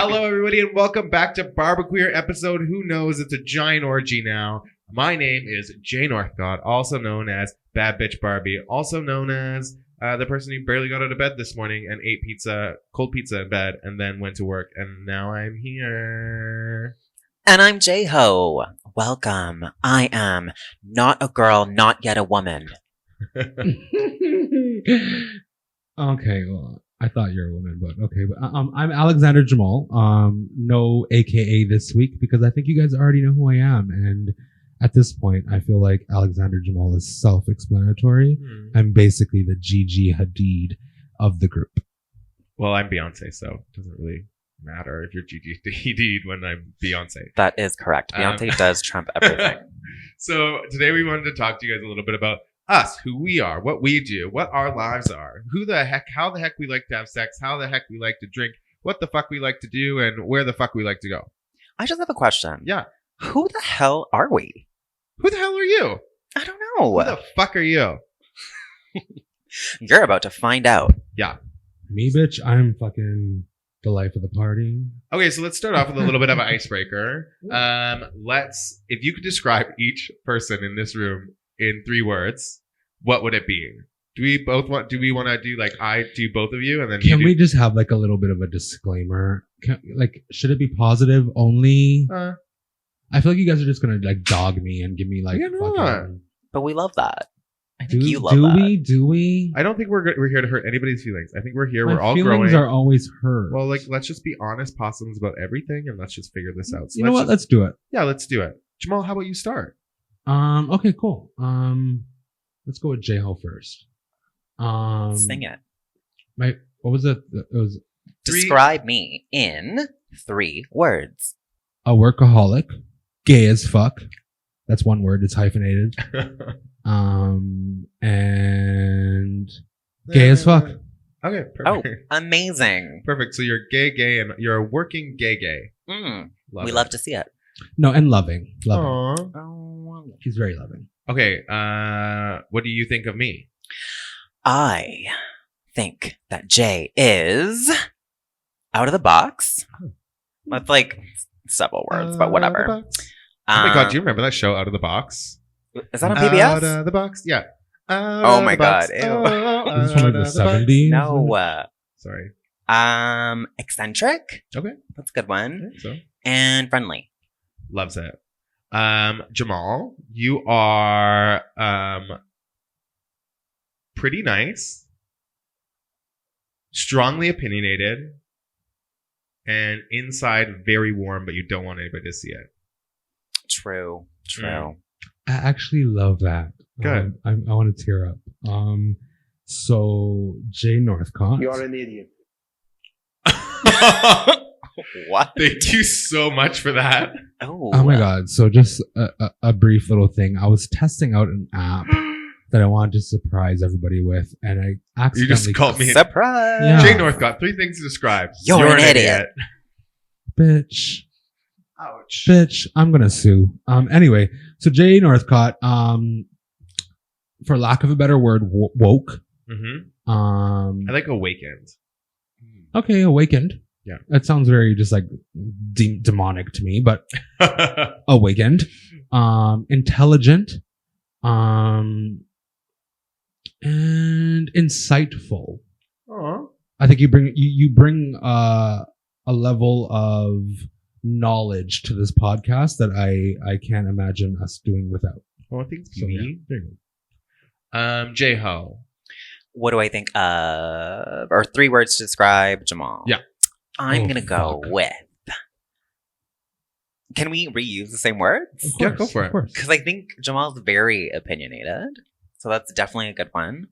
Hello, everybody, and welcome back to Barbequeer episode. Who knows? It's a giant orgy now. My name is Jay Northcott, also known as Bad Bitch Barbie, also known as the person who barely got out of bed this morning and ate cold pizza in bed, and then went to work, and now I'm here. And I'm J-Ho. Welcome. I am not a girl, not yet a woman. Okay, well, I thought you were a woman, but okay. But I'm Alexander Jamall. No AKA this week because I think you guys already know who I am. And at this point, I feel like Alexander Jamall is self-explanatory. I'm basically the Gigi Hadid of the group. Well, I'm Beyonce, so it doesn't really matter if you're Gigi Hadid when I'm Beyonce. That is correct. Beyonce does trump everything. So today we wanted to talk to you guys a little bit about us, who we are, what we do, what our lives are, how the heck we like to have sex, how the heck we like to drink, what the fuck we like to do, and where the fuck we like to go. I just have a question. Yeah. Who the hell are we? Who the hell are you? I don't know. Who the fuck are you? You're about to find out. Yeah. Me, bitch, I'm fucking the life of the party. Okay, so let's start off with a little bit of an icebreaker. If you could describe each person in this room in 3 words, what would it be? Do we want to do like I do both of you and then Can we just have like a little bit of a disclaimer? Should it be positive only? I feel like you guys are just gonna like dog me and give me like fucking... But we love that. I think you love do that. Do we? I don't think we're here to hurt anybody's feelings. I think we're here. My We're all feelings growing. are always hurt. Well, like let's just be honest possums about everything and let's just figure this out. So you know what? Let's do it. Yeah, let's do it. Jamall, how about you start? Okay, cool. Let's go with J-Ho first. Sing it. What was it? It was Describe me in 3 words. a workaholic, gay as fuck. That's one word. It's hyphenated. And gay as fuck. Okay, perfect. Oh, amazing. Perfect. So you're gay, and you're a working gay. We love to see it. No, and loving. Aww. Oh. He's very loving. Okay, what do you think of me? I think that Jay is out of the box. With like several words, but whatever. Oh my god, do you remember that show Out of the Box? Is that on PBS? Out of the Box? Yeah. Oh my god. Ew. Is this from like the 70s? No. Sorry. Eccentric. Okay. That's a good one. I think so. And friendly. Loves it. Jamall, you are pretty nice, strongly opinionated, and inside very warm, but you don't want anybody to see it. True. I actually love that. Good. I want to tear up. So Jay Northcott. You're an idiot. What? Thank you so much for that. Oh my god. So just a brief little thing. I was testing out an app that I wanted to surprise everybody with, and I accidentally... You just called me Surprise. Yeah. Jay Northcott. 3 things to describe. You're an idiot. Bitch. Ouch. Bitch, I'm gonna sue. Anyway, so Jay Northcott, for lack of a better word, woke. Mm-hmm. I like awakened. Okay, awakened. Yeah. That sounds very just like demonic to me, but awakened. Intelligent. And insightful. Aww. I think you bring a level of knowledge to this podcast that I can't imagine us doing without. Well, I think So, yeah, there you go. J-Ho. What do I think of? Or 3 words to describe Jamall. Yeah. I'm Oh, going to go fuck. with... Can we reuse the same words? Of Yeah, course, go for it. of course. Because I think Jamaal's very opinionated. So that's definitely a good one.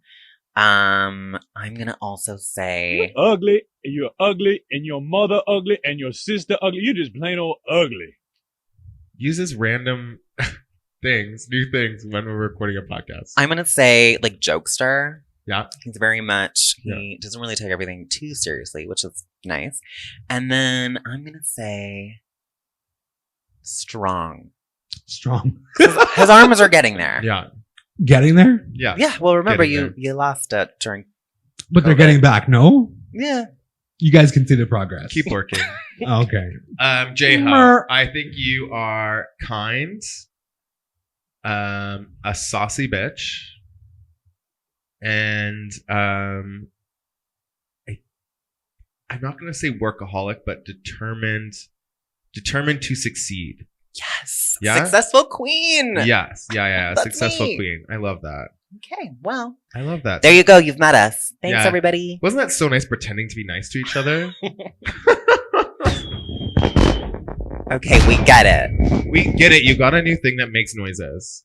I'm going to also say... Ugly, and you're ugly, and your mother ugly, and your sister ugly. You're just plain old ugly. Uses random new things when we're recording a podcast. I'm going to say, like, jokester. Yeah. He's very much... He doesn't really take everything too seriously, which is nice. And then I'm going to say... strong. His arms are getting there. Yeah. Getting there? Yeah. Yeah, well, remember, Getting you lost it during... But they're Okay. getting back, no? Yeah. You guys can see the progress. Keep working. Okay. J-Ho, I think you are kind, a saucy bitch, and I'm not going to say workaholic, but determined to succeed. Yes. Yeah? Successful queen. Yes. Yeah. That's Successful me. queen. I love that. Okay, well. I love that. There you go. You've met us. Thanks, Yeah. everybody. Wasn't that so nice pretending to be nice to each other? Okay, we get it. We get it. You got a new thing that makes noises.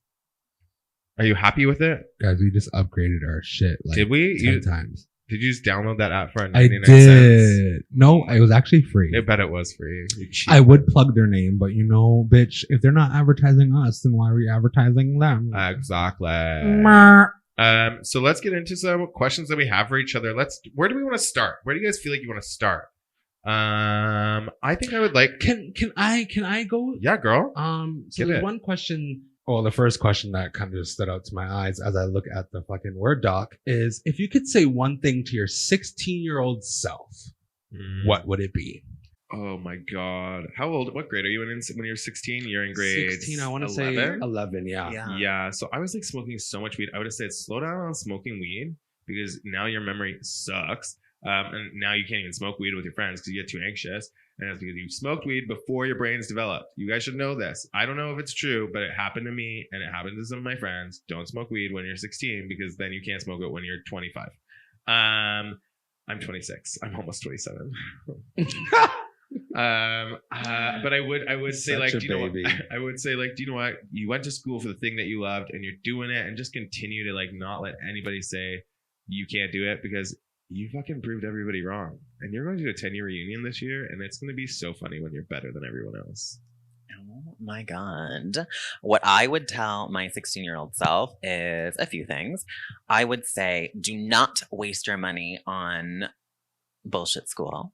Are you happy with it? Guys, we just upgraded our shit like Did we? 10 times. Did you just download that app for I 99 did. cents? No, it was actually free. I bet it was free. You cheap. I would plug their name, but you know, bitch, if they're not advertising us, then why are we advertising them? Exactly. Mer. So let's get into some questions that we have for each other. Where do we want to start? Where do you guys feel like you want to start? I think I would like. Can I go? Yeah, girl. So Get there's it. one question. Well, the first question that kind of just stood out to my eyes as I look at the fucking Word doc is, if you could say one thing to your 16-year-old self, what would it be? Oh my god. How old? What grade are you in when you're 16? You're in grade 16, I want to say 11, yeah. Yeah. So I was like smoking so much weed. I would have said slow down on smoking weed because now your memory sucks. And now you can't even smoke weed with your friends because you get too anxious. And it's because you smoked weed before your brain's developed. You guys should know this. I don't know if it's true, but it happened to me and it happened to some of my friends. Don't smoke weed when you're 16 because then you can't smoke it when you're 25. I'm 26. I'm almost 27. But I would say, like, do you know what? I would say, like, do you know what? You went to school for the thing that you loved and you're doing it, and just continue to like not let anybody say you can't do it because you fucking proved everybody wrong. And you're going to do a 10-year reunion this year, and it's going to be so funny when you're better than everyone else. Oh my God. What I would tell my 16-year-old self is a few things. I would say, do not waste your money on bullshit school.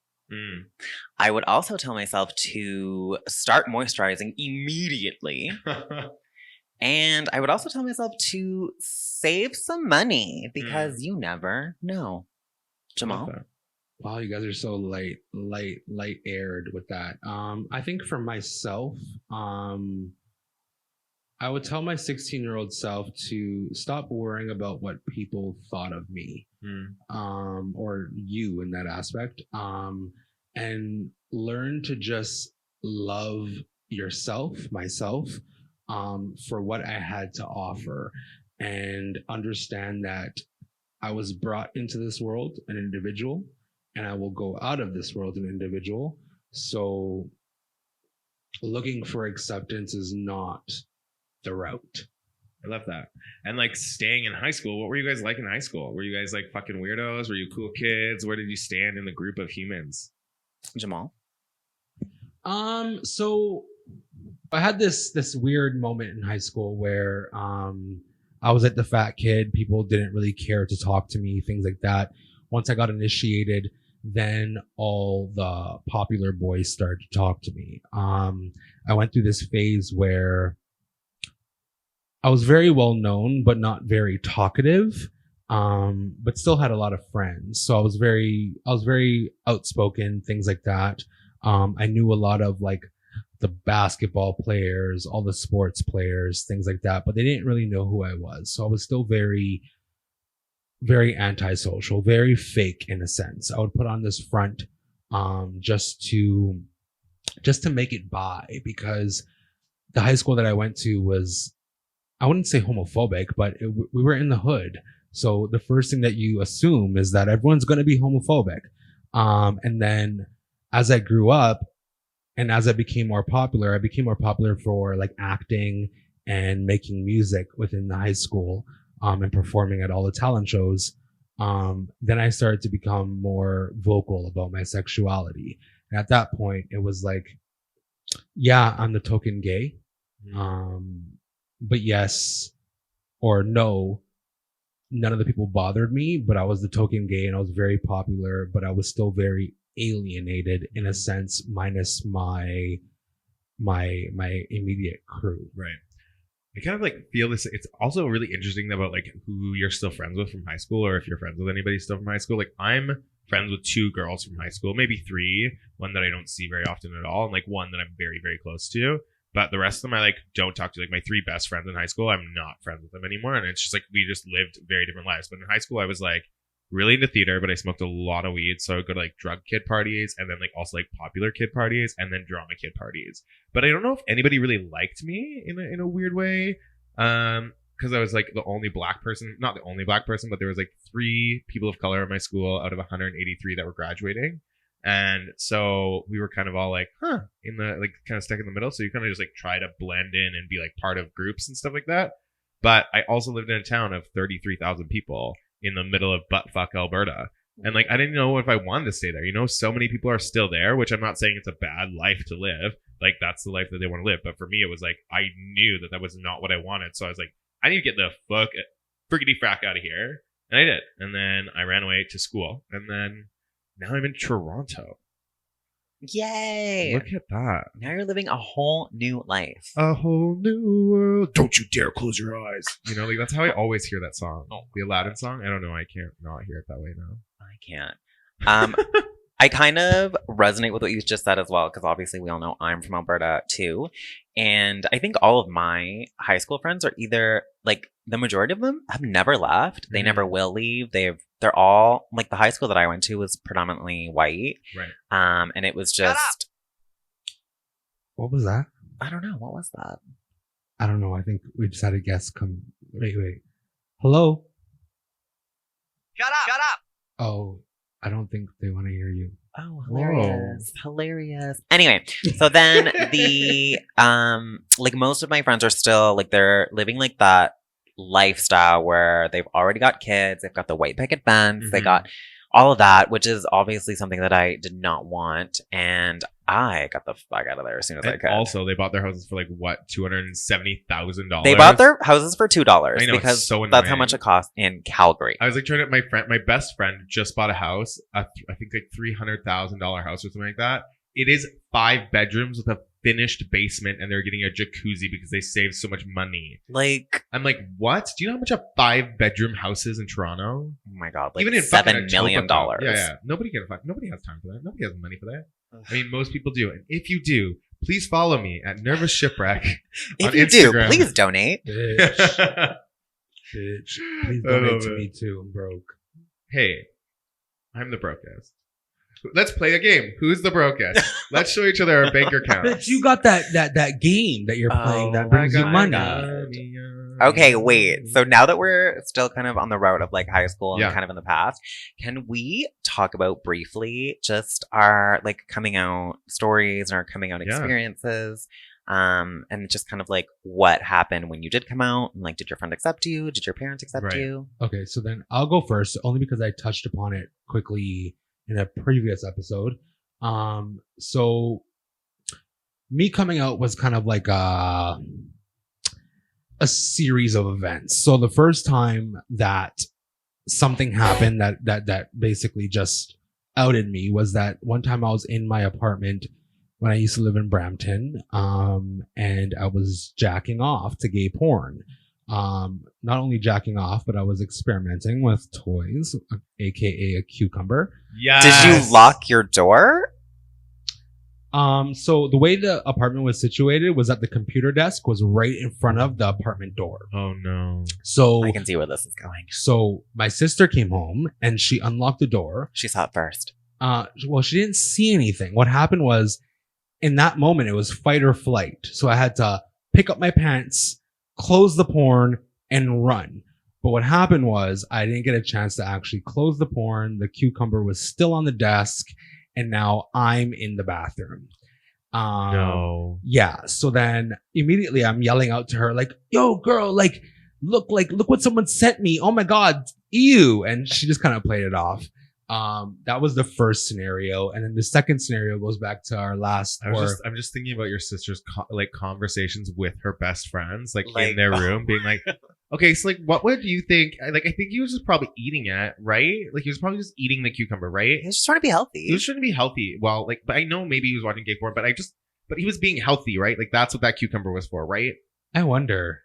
I would also tell myself to start moisturizing immediately. And I would also tell myself to save some money because you never know. Jamall? Wow, you guys are so light-aired with that. I think for myself, I would tell my 16-year-old self to stop worrying about what people thought of me, or you in that aspect, and learn to just love myself, for what I had to offer, and understand that I was brought into this world an individual, and I will go out of this world an individual. So looking for acceptance is not the route. I love that. And like staying in high school, what were you guys like in high school? Were you guys like fucking weirdos? Were you cool kids? Where did you stand in the group of humans? Jamall? So I had this weird moment in high school where I was like the fat kid. People didn't really care to talk to me, things like that. Once I got initiated, then all the popular boys started to talk to me. I went through this phase where I was very well known, but not very talkative, but still had a lot of friends. So I was very outspoken, things like that. I knew a lot of like the basketball players, all the sports players, things like that, but they didn't really know who I was. So I was still very, very antisocial, very fake in a sense. I would put on this front, just to make it by, because the high school that I went to was, I wouldn't say homophobic, but we were in the hood. So the first thing that you assume is that everyone's going to be homophobic. And then as I grew up, and as I became more popular for like acting and making music within the high school, and performing at all the talent shows. Then I started to become more vocal about my sexuality. And at that point, it was like, yeah, I'm the token gay. But yes or no, none of the people bothered me, but I was the token gay and I was very popular, but I was still very alienated in a sense, minus my immediate crew. Right. I kind of like feel this. It's also really interesting about like who you're still friends with from high school, or if you're friends with anybody still from high school. Like I'm friends with 2 girls from high school, maybe 3. One that I don't see very often at all, and like one that I'm very, very close to. But the rest of them I like don't talk to. Like my 3 best friends in high school, I'm not friends with them anymore. And it's just like we just lived very different lives. But in high school, I was like really into theater, but I smoked a lot of weed. So I would go to like drug kid parties and then like also like popular kid parties and then drama kid parties. But I don't know if anybody really liked me in a weird way. Because I was like the only black person, not the only black person, but there was like 3 people of color in my school out of 183 that were graduating. And so we were kind of all like, in the like kind of stuck in the middle. So you kind of just like try to blend in and be like part of groups and stuff like that. But I also lived in a town of 33,000 people in the middle of buttfuck Alberta. And like, I didn't know if I wanted to stay there. You know, so many people are still there, which I'm not saying it's a bad life to live. Like that's the life that they want to live. But for me, it was like, I knew that was not what I wanted. So I was like, I need to get the friggity frack out of here. And I did. And then I ran away to school. And then now I'm in Toronto. Yay! Look at that. Now you're living a whole new life. A whole new world. Don't you dare close your eyes. You know, like that's how I always hear that song. The Aladdin song. I don't know. I can't not hear it that way now. I can't. I kind of resonate with what you just said as well, because obviously we all know I'm from Alberta too. And I think all of my high school friends are either like the majority of them have never left. They never will leave. They're all like the high school that I went to was predominantly white. Right. And it was just. What was that? I don't know. What was that? I don't know. I think we just had a guest come. Wait. Hello? Shut up! Oh, I don't think they want to hear you. Oh, hilarious. Whoa. Hilarious. Anyway, so then the, like most of my friends are still, like they're living like that lifestyle where they've already got kids, they've got the white picket fence, they got all of that, which is obviously something that I did not want. And I got the fuck out of there as soon as I could. Also, they bought their houses for like what, $270,000. They bought their houses for $2 I know, because so that's how much it costs in Calgary. I was like trying to. My best friend just bought a house, I think like $300,000 house or something like that. It is 5 bedrooms with a finished basement, and they're getting a jacuzzi because they saved so much money. Like, I'm like, what? Do you know how much a 5-bedroom house is in Toronto? Oh my god, like even in $7 million. Yeah. Nobody has time for that. Nobody has money for that. I mean, most people do. And if you do, please follow me at Nervous Shipwreck. If you Instagram. do, please donate. Bitch, please donate to me too. I'm broke. Hey, I'm the brokest. Let's play a game. Who's the brokest? Let's show each other our bank accounts. But you got that game that you're playing that brings you money. Okay, wait. So now that we're still kind of on the road of like high school and Yeah. kind of in the past, can we talk about briefly just our like coming out stories and our coming out Yeah. experiences? And just kind of like what happened when you did come out, and like did your friend accept you? Did your parents accept Right. you? Okay, so then I'll go first, only because I touched upon it quickly in a previous episode. So me coming out was kind of like a series of events. So the first time that something happened that basically just outed me was that one time I was in my apartment when I used to live in Brampton, and I was jacking off to gay porn. Not only jacking off, but I was experimenting with toys, aka a cucumber. Yes. Did you lock your door? So the way the apartment was situated was that the computer desk was right in front of the apartment door. Oh no. So I can see where this is going. So my sister came home and she unlocked the door. She saw it first. Well, she didn't see anything. What happened was, in that moment, it was fight or flight. So I had to pick up my pants, close the porn, and run. But what happened was I didn't get a chance to actually close the porn. The cucumber was still on the desk, and now I'm in the bathroom. No. Yeah. So then immediately I'm yelling out to her like, "Yo, girl, look what someone sent me. Oh my God, ew!" And she just kind of played it off. That was the first scenario, and then the second scenario goes back to our last. I'm just thinking about your sister's conversations with her best friends, like in their room, being like, "Okay, so like, what would you think?" I think he was just probably eating it, right? Like he was probably just eating the cucumber, right? He was just trying to be healthy. He was trying to be healthy. Well, like, but I know maybe he was watching gay porn, but he was being healthy, right? Like that's what that cucumber was for, right? I wonder.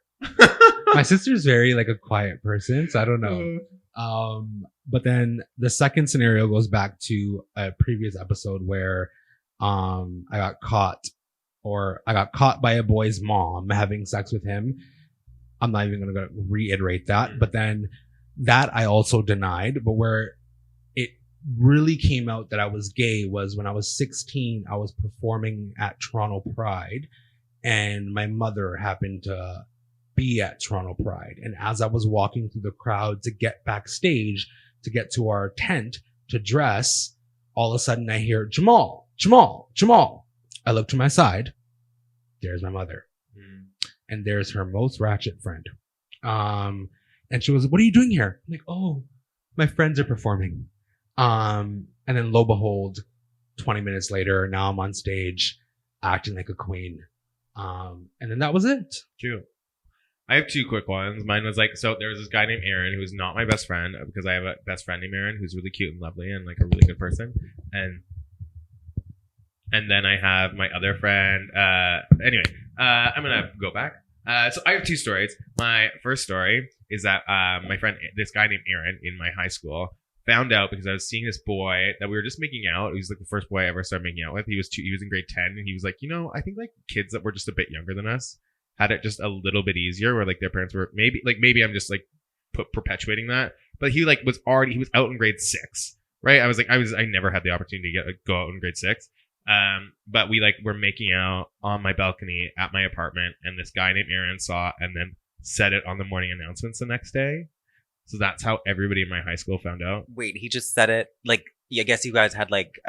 My sister's very like a quiet person, so I don't know. But then the second scenario goes back to a previous episode where I got caught by a boy's mom having sex with him. I'm not even going to reiterate that, but then that I also denied. But where it really came out that I was gay was when I was 16. I was performing at Toronto Pride, and my mother happened to be at Toronto Pride. And as I was walking through the crowd to get backstage, to get to our tent to dress, all of a sudden I hear, Jamall, Jamall, Jamall. I look to my side. There's my mother. And there's her most ratchet friend. And she was, what are you doing here? I'm like, oh, my friends are performing. And then lo and behold, 20 minutes later, now I'm on stage acting like a queen. And then that was it. Cute. I have two quick ones. Mine was like, so there was this guy named Aaron who's not my best friend because I have a best friend named Aaron who's really cute and lovely and like a really good person. And then I have my other friend. Anyway, I'm going to go back. So I have two stories. My first story is that my friend, this guy named Aaron in my high school, found out because I was seeing this boy that we were just making out. He was like the first boy I ever started making out with. He was in grade 10 and he was like, I think like kids that were just a bit younger than us had it just a little bit easier where like their parents were maybe I'm just like perpetuating that. But he like was out in grade 6, right? I never had the opportunity to go out in grade 6. But we like were making out on my balcony at my apartment and this guy named Aaron saw and then said it on the morning announcements the next day. So that's how everybody in my high school found out. Wait, he just said it like, I guess you guys had like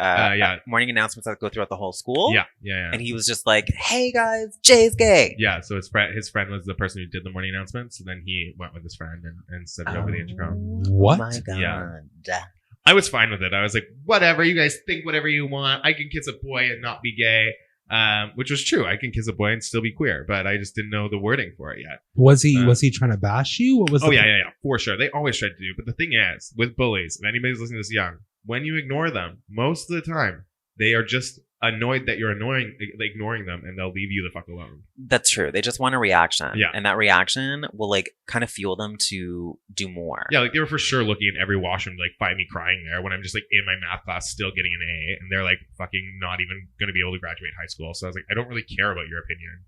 morning announcements that go throughout the whole school. Yeah. And he was just like, "Hey guys, Jay's gay." Yeah. So his friend was the person who did the morning announcements. So then he went with his friend and said it over the intercom. What? Oh my god. Yeah. I was fine with it. I was like, whatever. You guys think whatever you want. I can kiss a boy and not be gay. Which was true. I can kiss a boy and still be queer, but I just didn't know the wording for it yet. Was he trying to bash you? What was? Yeah, for sure. They always tried to do. But the thing is, with bullies, if anybody's listening to this young, when you ignore them, most of the time they are just annoyed that you're ignoring them, and they'll leave you the fuck alone. That's true. They just want a reaction. Yeah. And that reaction will like kind of fuel them to do more. Yeah, like they were for sure looking in every washroom to like find me crying there when I'm just like in my math class still getting an A, and they're like fucking not even going to be able to graduate high school. So I was like, I don't really care about your opinion.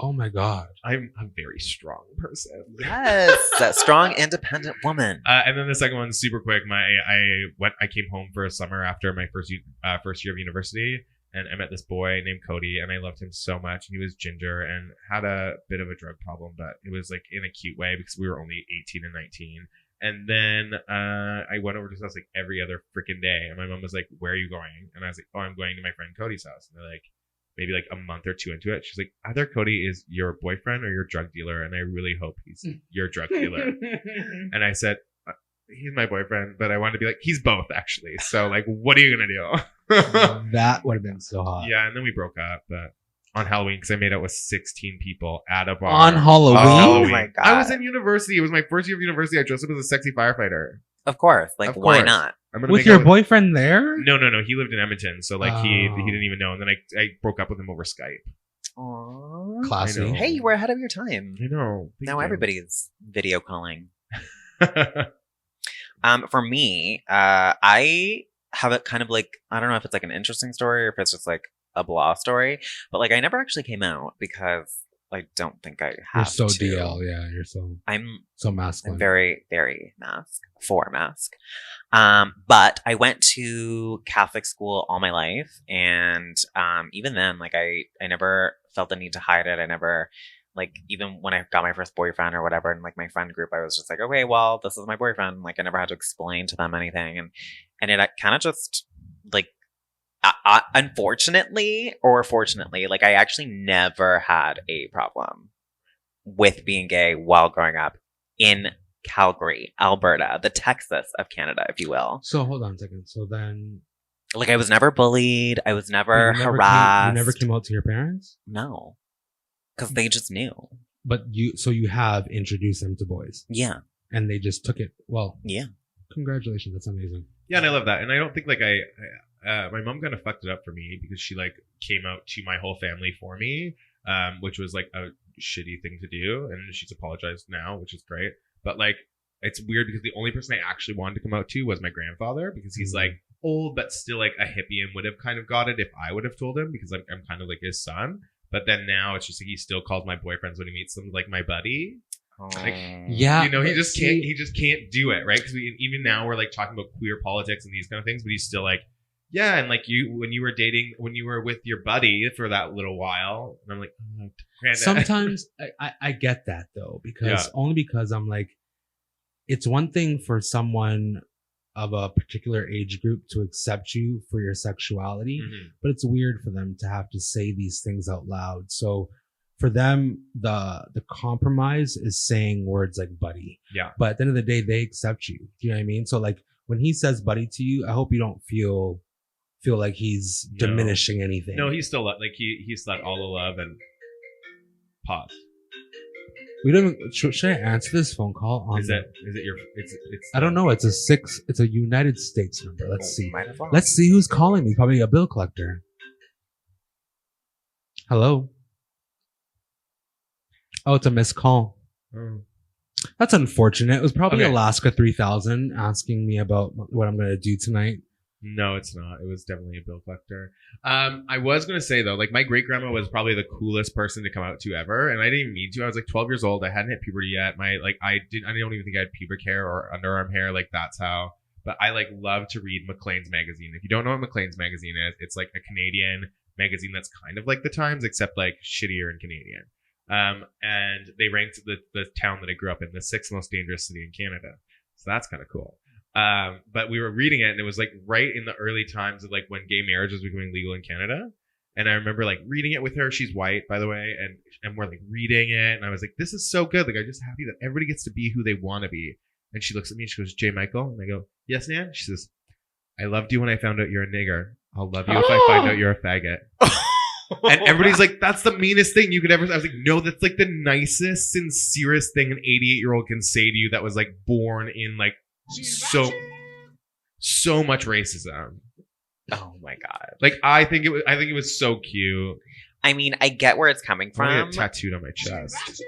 Oh my god. I'm a very strong person. Yes, that strong, independent woman. And then the second one, super quick. I came home for a summer after my first year of university, and I met this boy named Cody, and I loved him so much. He was ginger and had a bit of a drug problem, but it was like in a cute way because we were only 18 and 19. And then I went over to his house like every other freaking day, and my mom was like, "Where are you going?" And I was like, "Oh, I'm going to my friend Cody's house." And they're like, maybe like a month or two into it, she's like, either Cody is your boyfriend or your drug dealer, and I really hope he's your drug dealer. And I said, he's my boyfriend, but I wanted to be like, he's both actually. So like, what are you gonna do? That would have been so hot. Yeah, and then we broke up, but on Halloween because I made out with 16 people at a bar On Halloween? Oh my god! I was in university. It was my first year of university. I dressed up as a sexy firefighter. Of course, like Of why course. not? I'm gonna With make your out boyfriend there? No. He lived in Edmonton, so like he Oh. didn't even know. And then I broke up with him over Skype. Aww. Classy. I know. Hey, you were ahead of your time. I know. Thank Now you. everybody's video calling. For me, I have it kind of like, I don't know if it's like an interesting story or if it's just like a blah story, but like I never actually came out because I don't think I You're have so to. DL, yeah. You're so I'm masculine. very, very mask. But I went to Catholic school all my life. And even then, like I never felt the need to hide it. I never, like, even when I got my first boyfriend or whatever, in like my friend group, I was just like, okay, well, this is my boyfriend. Like I never had to explain to them anything. And it kind of just like, unfortunately or fortunately, like I actually never had a problem with being gay while growing up in Calgary, Alberta, the Texas of Canada, if you will. So hold on a second. So then Like I was never bullied. I was never you harassed. never came out to your parents? No, because they just knew. But you have introduced them to boys. Yeah, And they just took it. Well, yeah. congratulations. That's amazing. Yeah, and I love that. And I don't think like my mom kind of fucked it up for me because she like came out to my whole family for me, which was like a shitty thing to do. And she's apologized now, which is great. But like it's weird because the only person I actually wanted to come out to was my grandfather, because he's like old but still like a hippie and would have kind of got it if I would have told him, because I'm kind of like his son. But then now it's just like he still calls my boyfriends when he meets them like my buddy. Like, Yeah, you know, he just can't do it, right? Because even now we're like talking about queer politics and these kind of things, but he's still like, yeah, and like when you were with your buddy for that little while, and I'm like, oh, Granddad. Sometimes I get that though, only because I'm like, it's one thing for someone of a particular age group to accept you for your sexuality, but it's weird for them to have to say these things out loud. So for them, the compromise is saying words like buddy. Yeah. But at the end of the day, they accept you. Do you know what I mean? So like when he says buddy to you, I hope you don't feel like he's diminishing anything. No, he's still like he's let all the love and pause. We don't. Should I answer this phone call? Is it your? It's. I don't know. It's a United States number. Let's see. Let's see who's calling me. Probably a bill collector. Hello. Oh, it's a missed call. Oh. That's unfortunate. It was probably Alaska 3000 asking me about what I'm going to do tonight. No, it's not. It was definitely a bill collector. I was going to say though, like my great grandma was probably the coolest person to come out to ever. And I didn't even mean to. I was like 12 years old. I hadn't hit puberty yet. I don't even think I had pubic hair or underarm hair. Like that's how, but I like love to read Maclean's magazine. If you don't know what Maclean's magazine is, it's like a Canadian magazine that's kind of like the Times, except like shittier and Canadian. And they ranked the town that I grew up in the 6th most dangerous city in Canada. So that's kind of cool. But we were reading it and it was like right in the early times of like when gay marriage was becoming legal in Canada. And I remember like reading it with her. She's white, by the way. And we're like reading it. And I was like, this is so good. Like, I'm just happy that everybody gets to be who they want to be. And she looks at me and she goes, Jay Michael. And I go, yes, Nan. She says, I loved you when I found out you're a nigger. I'll love you if I find out you're a faggot. And everybody's like, that's the meanest thing you could ever. I was like, no, that's like the nicest, sincerest thing an 88-year-old can say to you that was like born in like so much racism. Oh my god! Like I think it was so cute. I mean, I get where it's coming from. I get tattooed on my chest.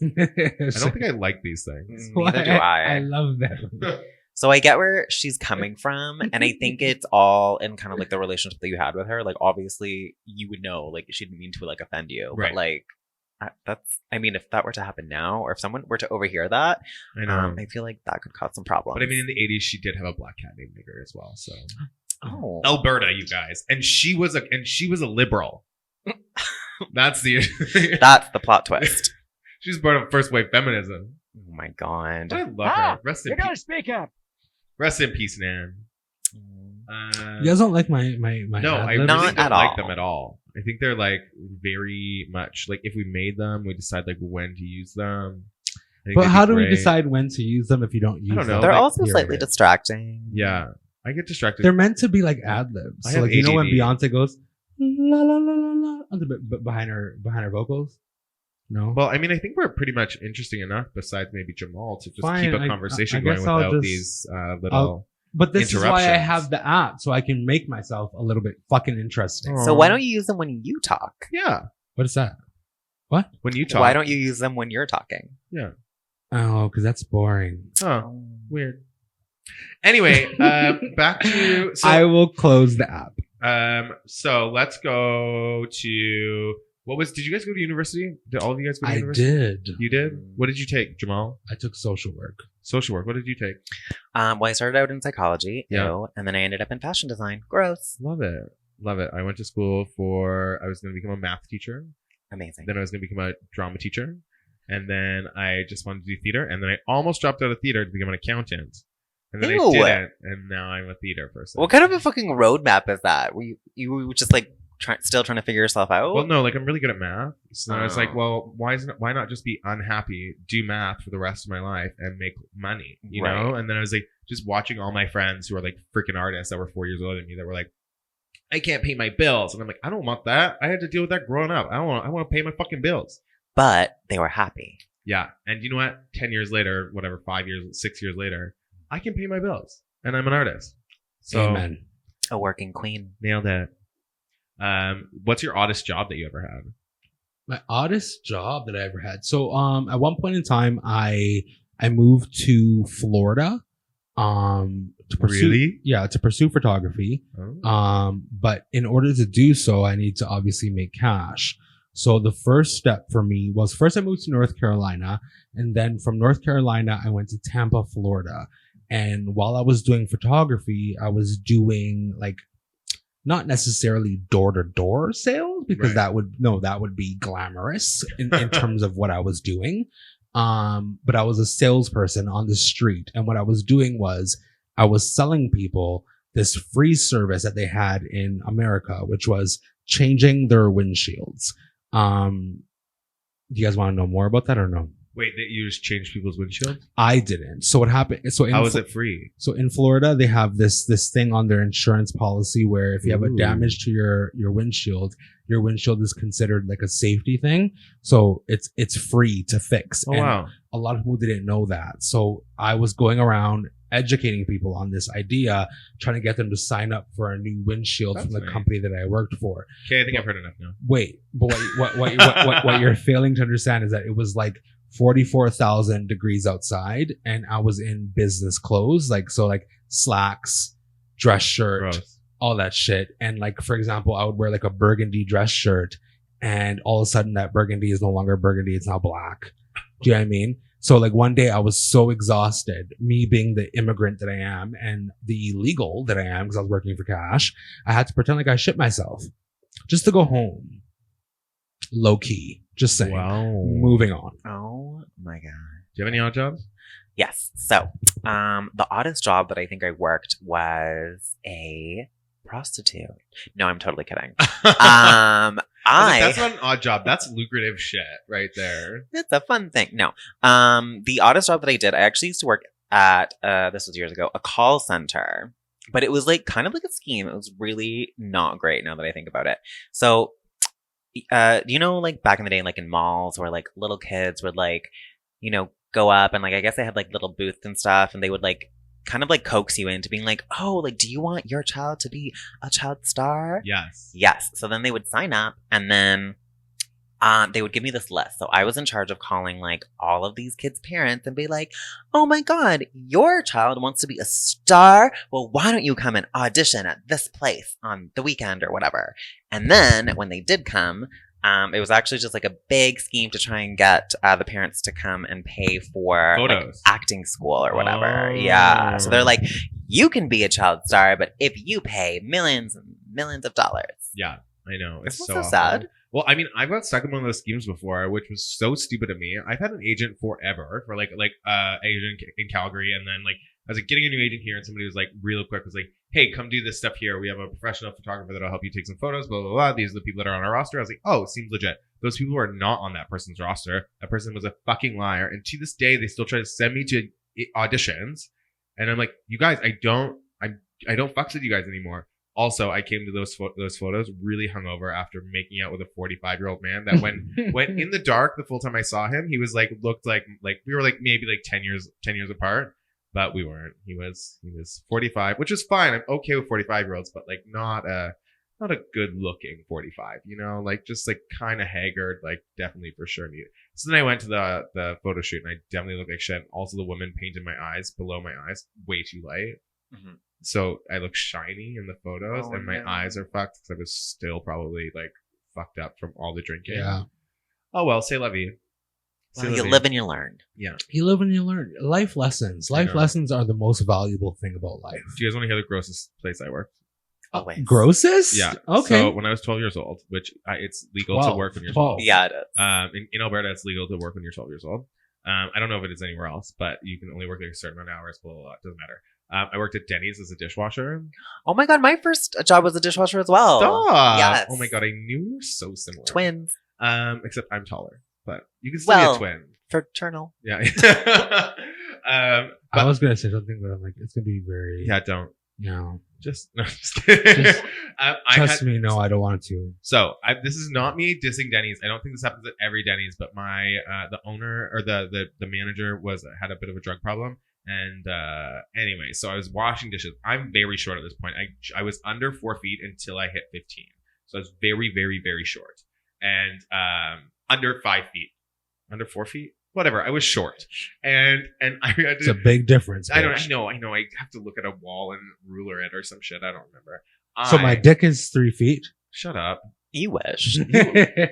I don't think I like these things. Neither do I. I love them. So I get where she's coming from, and I think it's all in kind of like the relationship that you had with her. Like, obviously, you would know, like, she didn't mean to like offend you, right? But like, I mean, if that were to happen now, or if someone were to overhear that, I feel like that could cause some problems. But I mean, in the 80s, she did have a black cat named Nigger as well. So, Alberta, you guys, and she was a liberal. That's the plot twist. She's part of first wave feminism. Oh my god, I love her. Rest in you gotta speak up. Rest in peace, Nan. You guys don't like my no, I really don't like them at all. I think they're like very much like if we made them, we decide like when to use them. But how do we decide when to use them if you don't use them? I don't know. They're also slightly distracting. Yeah, I get distracted. They're meant to be like ad libs. So like you know when Beyonce goes la la la la la behind her vocals. No. Well, I mean, I think we're pretty much interesting enough, besides maybe Jamall, to just keep a conversation going without these little. But this is why I have the app, so I can make myself a little bit fucking interesting. So why don't you use them when you talk? Yeah. What is that? What? When you talk. Why don't you use them when you're talking? Yeah. Oh, because that's boring. Oh, weird. Anyway, back to. So, I will close the app. So let's go to. Did you guys go to university? Did all of you guys go to university? I did. You did? What did you take, Jamall? I took social work. Social work. What did you take? Well, I started out in psychology, and then I ended up in fashion design. Gross. Love it. Love it. I went to school I was going to become a math teacher. Amazing. Then I was going to become a drama teacher. And then I just wanted to do theater. And then I almost dropped out of theater to become an accountant. And then I didn't. And now I'm a theater person. What kind of a fucking roadmap is that? You were just like, still trying to figure yourself out? Well, no, like I'm really good at math. So I was like, well, why not just be unhappy, do math for the rest of my life and make money, you know? And then I was like, just watching all my friends who are like freaking artists that were 4 years older than me that were like, I can't pay my bills. And I'm like, I don't want that. I had to deal with that growing up. I want to pay my fucking bills. But they were happy. Yeah. And you know what? 10 years later, whatever, 5 years, 6 years later, I can pay my bills and I'm an artist. So, amen. A working queen. Nailed it. What's your oddest job that you ever had? My oddest job that I ever had. So, at one point in time, I I moved to Florida. To pursue, Really? yeah, to pursue photography. Oh. But in order to do so, I need to obviously make cash. So the first step for me was first I moved to North Carolina, and then from North Carolina, I went to Tampa, Florida. And while I was doing photography, I was doing like not necessarily door to door sales because Right. that would be glamorous in terms of what I was doing. But I was a salesperson on the street. And what I was doing was I was selling people this free service that they had in America, which was changing their windshields. Do you guys want to know more about that or no? Wait, that you just changed people's windshield? I didn't. So what happened? So How is it free? So in Florida, they have this thing on their insurance policy where if you have a Ooh. damage to your windshield is considered like a safety thing. So it's free to fix. Oh, And wow. a lot of people didn't know that. So I was going around educating people on this idea, trying to get them to sign up for a new windshield That's from the nice. company that I worked for. Okay, I think I've heard enough now. Wait, but what you're failing to understand is that it was like 44,000 degrees outside and I was in business clothes, like slacks, dress shirt, Gross. all that shit. And like, for example, I would wear like a burgundy dress shirt and all of a sudden that burgundy is no longer burgundy. It's now black. Do you know what I mean? So like one day I was so exhausted, me being the immigrant that I am and the illegal that I am because I was working for cash. I had to pretend like I shit myself just to go home. Low key. Just saying. Wow. Moving on. Oh my God. Do you have any odd jobs? Yes. So, the oddest job that I think I worked was a prostitute. No, I'm totally kidding. That's not an odd job. That's lucrative shit right there. It's a fun thing. No. The oddest job that I did, I actually used to work at, this was years ago, a call center. But it was like kind of like a scheme. It was really not great now that I think about it. So, you know, like back in the day, like in malls where like little kids would like, you know, go up and like, I guess they had like little booths and stuff and they would like kind of like coax you into being like, oh, like, do you want your child to be a child star? Yes. Yes. So then they would sign up and then they would give me this list. So I was in charge of calling like all of these kids' parents and be like, oh my God, your child wants to be a star? Well, why don't you come and audition at this place on the weekend or whatever? And then when they did come, it was actually just like a big scheme to try and get the parents to come and pay for like, Photos. acting school or whatever. Oh. Yeah. So they're like, you can be a child star, but if you pay millions and millions of dollars. Yeah, I know. It's Isn't so that awful. sad? Well, I mean, I got stuck in one of those schemes before, which was so stupid of me. I've had an agent forever for like agent in Calgary, and then like I was like getting a new agent here, and somebody was like real quick was like, "Hey, come do this stuff here. We have a professional photographer that'll help you take some photos." Blah blah blah. These are the people that are on our roster. I was like, "Oh, it seems legit." Those people are not on that person's roster. That person was a fucking liar, and to this day, they still try to send me to auditions, and I'm like, "You guys, I don't fucks with you guys anymore." Also, I came to those photos really hungover after making out with a 45-year-old man that when in the dark the full time I saw him, he was like looked like we were like maybe like 10 years apart, but we weren't. He was 45, which is fine. I'm okay with 45-year-olds, but like not a good looking 45, you know, like just like kind of haggard, like definitely for sure need it. So then I went to the photo shoot and I definitely looked like shit. Also, the woman painted my eyes below my eyes way too light. Mm-hmm. So I look shiny in the photos, Oh, and my no. eyes are fucked because I was still probably like fucked up from all the drinking. Yeah. Oh well, say la vie. Well, you live and you learn. Yeah. You live and you learn. Life lessons. Life know. lessons are the most valuable thing about life. Do you guys want to hear the grossest place I worked? Always. Grossest? Yeah. Okay. So when I was 12 years old, which it's legal to 12. work when you're 12. 12. Yeah, it is. In Alberta, it's legal to work when you're 12 years old. I don't know if it is anywhere else, but you can only work like a certain amount of hours. Blah blah blah. It doesn't matter. I worked at Denny's as a dishwasher. Oh my God, my first job was a dishwasher as well. Stop! Yes. Oh my god, I knew we were so similar. Twins. Except I'm taller, but you can still be Well, a twin. Fraternal. Yeah. I but was gonna say something, but I'm like, it's gonna be very. yeah, don't. You know, Just, no, just kidding. Just I trust had, me. No, I don't want to. So this is not me dissing Denny's. I don't think this happens at every Denny's, but my the owner or the manager had a bit of a drug problem, and anyway, so I was washing dishes. I'm very short at this point. I was under 4 feet until I hit 15, so I was very very very short, and under 5 feet, under 4 feet. whatever. I was short, and I had It's a to. big difference. I don't. bitch. I know. I have to look at a wall and ruler it or some shit. I don't remember. So my dick is 3 feet. Shut up. You wish.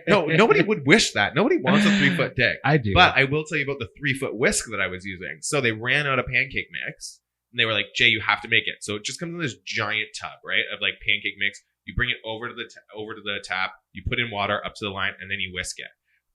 No, nobody would wish that. Nobody wants a 3-foot dick. I do. But I will tell you about the 3-foot whisk that I was using. So they ran out of pancake mix, and they were like, "Jay, you have to make it." So it just comes in this giant tub, right, of like pancake mix. You bring it over to the tap. You put in water up to the line, and then you whisk it.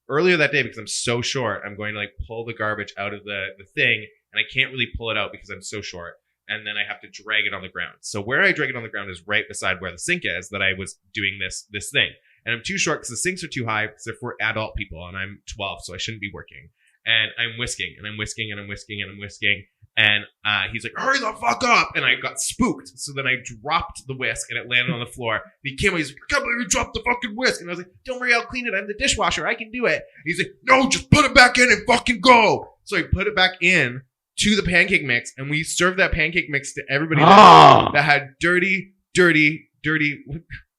Earlier that day, because I'm so short, I'm going to like pull the garbage out of the thing, and I can't really pull it out because I'm so short. And then I have to drag it on the ground. So where I drag it on the ground is right beside where the sink is that I was doing this thing. And I'm too short because the sinks are too high because they're for adult people, and I'm 12, so I shouldn't be working. And I'm whisking, and I'm whisking, and I'm whisking, and I'm whisking. And he's like, "Hurry the fuck up!" And I got spooked. So then I dropped the whisk, and it landed on the floor. And he came out, he's like, "I can't believe you dropped the fucking whisk." And I was like, "Don't worry, I'll clean it. I'm the dishwasher. I can do it." And he's like, "No, just put it back in and fucking go." So I put it back in to the pancake mix, and we served that pancake mix to everybody that had dirty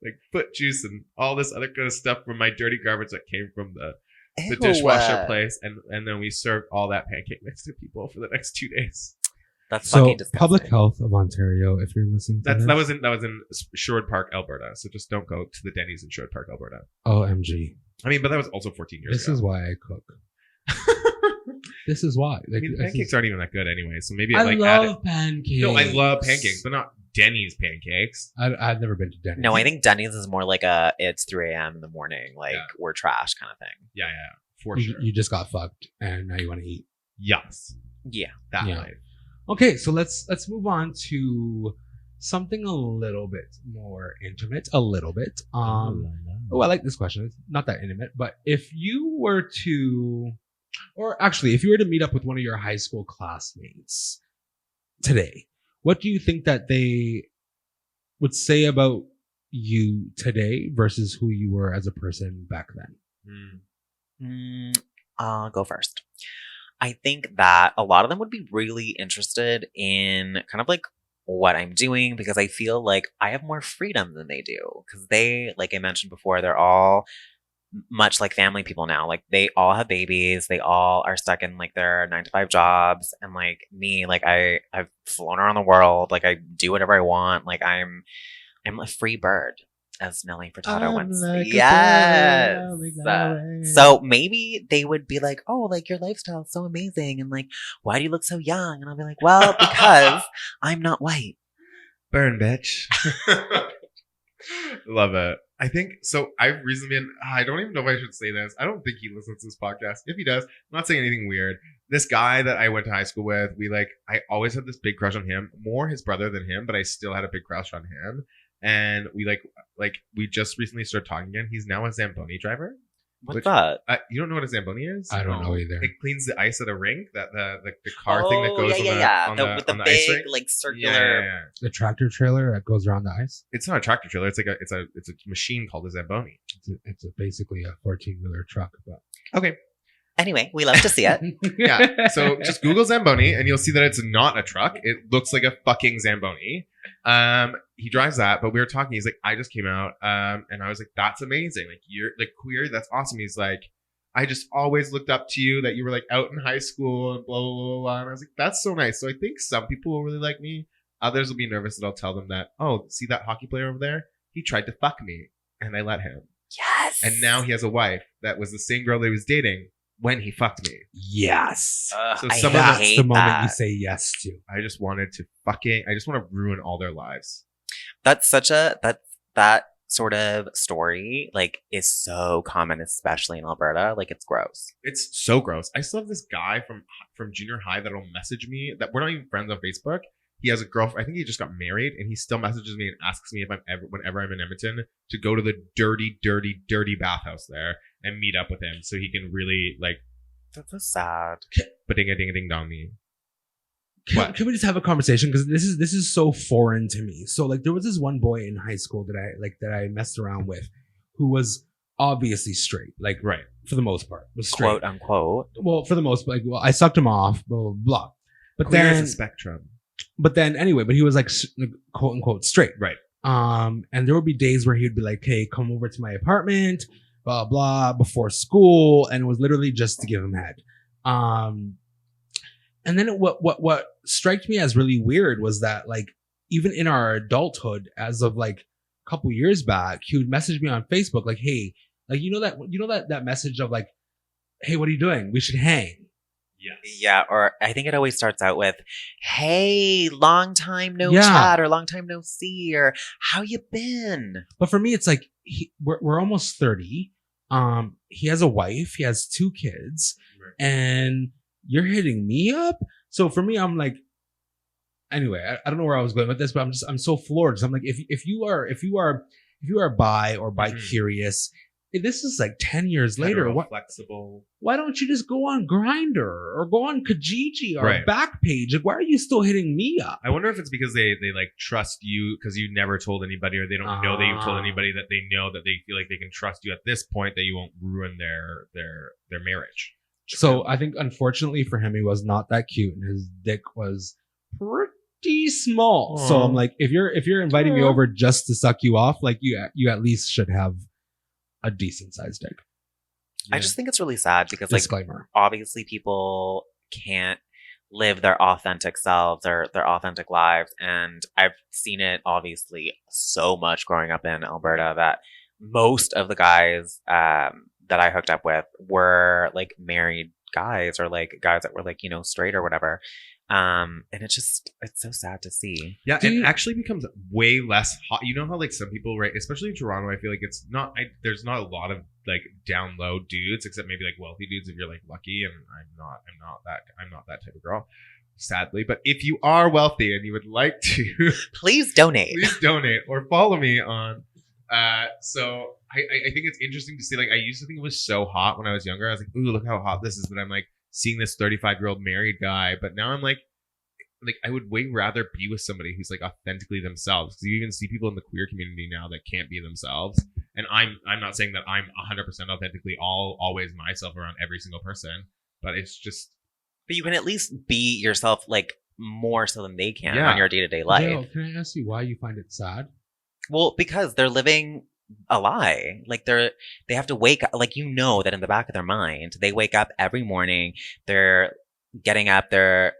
like foot juice and all this other kind of stuff from my dirty garbage that came from the dishwasher place, and then we served all that pancake mix to people for the next 2 days. That's So fucking disgusting. Public Health of Ontario, if you're listening to That was in Sherwood Park, Alberta. So just don't go to the Denny's in Sherwood Park, Alberta. OMG. I mean, but that was also 14 years This ago. is why I cook. This is why. I mean, pancakes aren't even that good anyway. So maybe I like love pancakes. No, I love pancakes, but not Denny's pancakes. I've never been to Denny's. No, I think Denny's is more like it's 3 a.m. in the morning, like we're trash kind of thing. Yeah, for sure. You just got fucked, and now you want to eat. Yes, Yeah. that Yeah. life. Okay, so let's move on to something a little bit more intimate. A little bit. I like this question. It's not that intimate, but if you were to, or actually, if you were to meet up with one of your high school classmates today, what do you think that they would say about you today versus who you were as a person back then? I'll go first. I think that a lot of them would be really interested in kind of like what I'm doing because I feel like I have more freedom than they do. Because they, like I mentioned before, they're all much like family people now. Like they all have babies. They all are stuck in like their 9-to-5 jobs. And like me, like I've flown around the world. Like I do whatever I want. Like I'm a free bird, as Nelly Furtado once said. Yes. So maybe they would be like, "Oh, like your lifestyle is so amazing, and like, why do you look so young?" And I'll be like, "Well, because I'm not white." Burn, bitch. Love it. I think so. I've recently been. I don't even know if I should say this. I don't think he listens to this podcast. If he does, I'm not saying anything weird. This guy that I went to high school with, I always had this big crush on him. More his brother than him, but I still had a big crush on him. And we we just recently started talking again. He's now a Zamboni driver. What's that? You don't know what a Zamboni is? I don't know either. It cleans the ice at a rink. That the car thing that goes with the on the big ice rink. like circular. Yeah. The tractor trailer that goes around the ice. It's not a tractor trailer. It's like it's a machine called a Zamboni. It's basically a 14-wheeler truck. But Okay. Anyway, we love to see it. Yeah. So just Google Zamboni and you'll see that it's not a truck. It looks like a fucking Zamboni. He drives that, but we were talking. He's like, I just came out, and I was like, that's amazing. Like you're like queer. That's awesome. He's like, I just always looked up to you that you were like out in high school and blah, blah, blah, blah. And I was like, that's so nice. So I think some people will really like me. Others will be nervous that I'll tell them that, oh, see that hockey player over there? He tried to fuck me and I let him. Yes. And now he has a wife that was the same girl that he was dating when he fucked me. yes. So I some of That's hate the moment that. you say yes to. I just want to ruin all their lives. That's such a that sort of story like is so common, especially in Alberta. Like it's gross. It's so gross. I still have this guy from junior high that'll message me that we're not even friends on Facebook. He has a girlfriend. I think he just got married, and he still messages me and asks me if whenever I'm in Edmonton, to go to the dirty, dirty, dirty bathhouse there and meet up with him so he can really like That's so sad. ba-ding-a-ding-a-ding dong me. Can we just have a conversation? Because this is so foreign to me. So like there was this one boy in high school that I messed around with, who was obviously straight, like Right. for the most part, was straight. Quote unquote. Well, for the most part, like, I sucked him off, blah blah blah. But Queer then, is a spectrum. but he was like quote unquote straight. Right. And there would be days where he would be like, "Hey, come over to my apartment, blah blah," before school, and it was literally just to give him head. And then what struck me as really weird was that like even in our adulthood, as of like a couple years back, he would message me on Facebook like, "Hey, like that message of like, hey, what are you doing? We should hang." Yes. Yeah, or I think it always starts out with, "Hey, long time no Yeah. chat," or "long time no see," or "How you been?" But for me, it's like we're almost 30. He has a wife, he has 2 kids, Right. and you're hitting me up. So for me, I'm like, anyway, I don't know where I was going with this, but I'm so floored. So I'm like, if you are bi or bi curious, this is like 10 years later. What Flexible. Why don't you just go on Grindr or go on Kijiji or Right. Backpage? Like, why are you still hitting me up? I wonder if it's because they like trust you because you never told anybody, or they don't know that you've told anybody, that they know that they feel like they can trust you at this point, that you won't ruin their marriage. So I think unfortunately for him, he was not that cute, and his dick was pretty small. Aw. So I'm like, if you're inviting me over just to suck you off, like you at least should have a decent sized dick. I just think it's really sad because, like, Disclaimer. obviously people can't live their authentic selves or their authentic lives. And I've seen it obviously so much growing up in Alberta that most of the guys that I hooked up with were like married guys, or like guys that were like, straight or whatever. And it's so sad to see. Yeah, it actually becomes way less hot. You know how like some people, right, especially in Toronto, I feel like it's not. There's not a lot of like down low dudes, except maybe like wealthy dudes if you're like lucky. And I'm not that type of girl, sadly. But if you are wealthy and you would like to, Please donate. please donate or follow me on. So I think it's interesting to see. Like I used to think it was so hot when I was younger. I was like, ooh, look how hot this is. But I'm like seeing this 35-year-old married guy. But now I'm like I would way rather be with somebody who's like authentically themselves. Because you even see people in the queer community now that can't be themselves. And I'm not saying that I'm 100% authentically always myself around every single person. But it's just. But you can at least be yourself, like, more so than they can Yeah. on your day-to-day life. Dale, can I ask you why you find it sad? Well, because they're living a lie. Like they have to wake up, like, that in the back of their mind, they wake up every morning, they're getting up, they're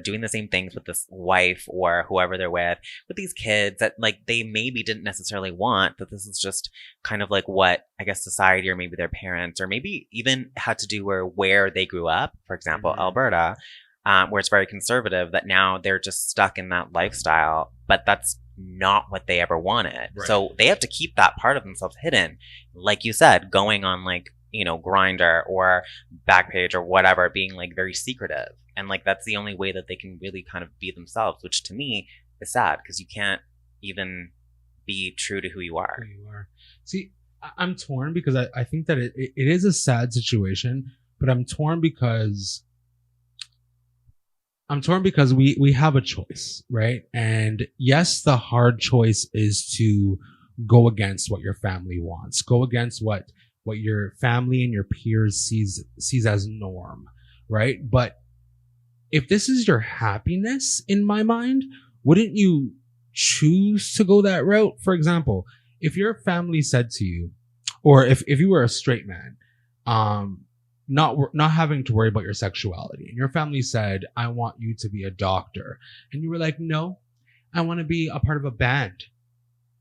doing the same things with this wife or whoever they're with these kids that like they maybe didn't necessarily want, that this is just kind of like what I guess society or maybe their parents or maybe even had to do where they grew up, for example, Alberta, where it's very conservative, that now they're just stuck in that lifestyle, but that's not what they ever wanted. Right. So they have to keep that part of themselves hidden. Like you said, going on like, Grindr or Backpage or whatever, being like very secretive. And like that's the only way that they can really kind of be themselves, which to me is sad because you can't even be true to who you are. See, I'm torn because I think that it is a sad situation, but I'm torn because we have a choice, right? And yes, the hard choice is to go against what your family wants, go against what your family and your peers sees as norm, right? But if this is your happiness, in my mind, wouldn't you choose to go that route? For example, if your family said to you, or if you were a straight man, not having to worry about your sexuality, and your family said, I want you to be a doctor, and you were like, no, I want to be a part of a band.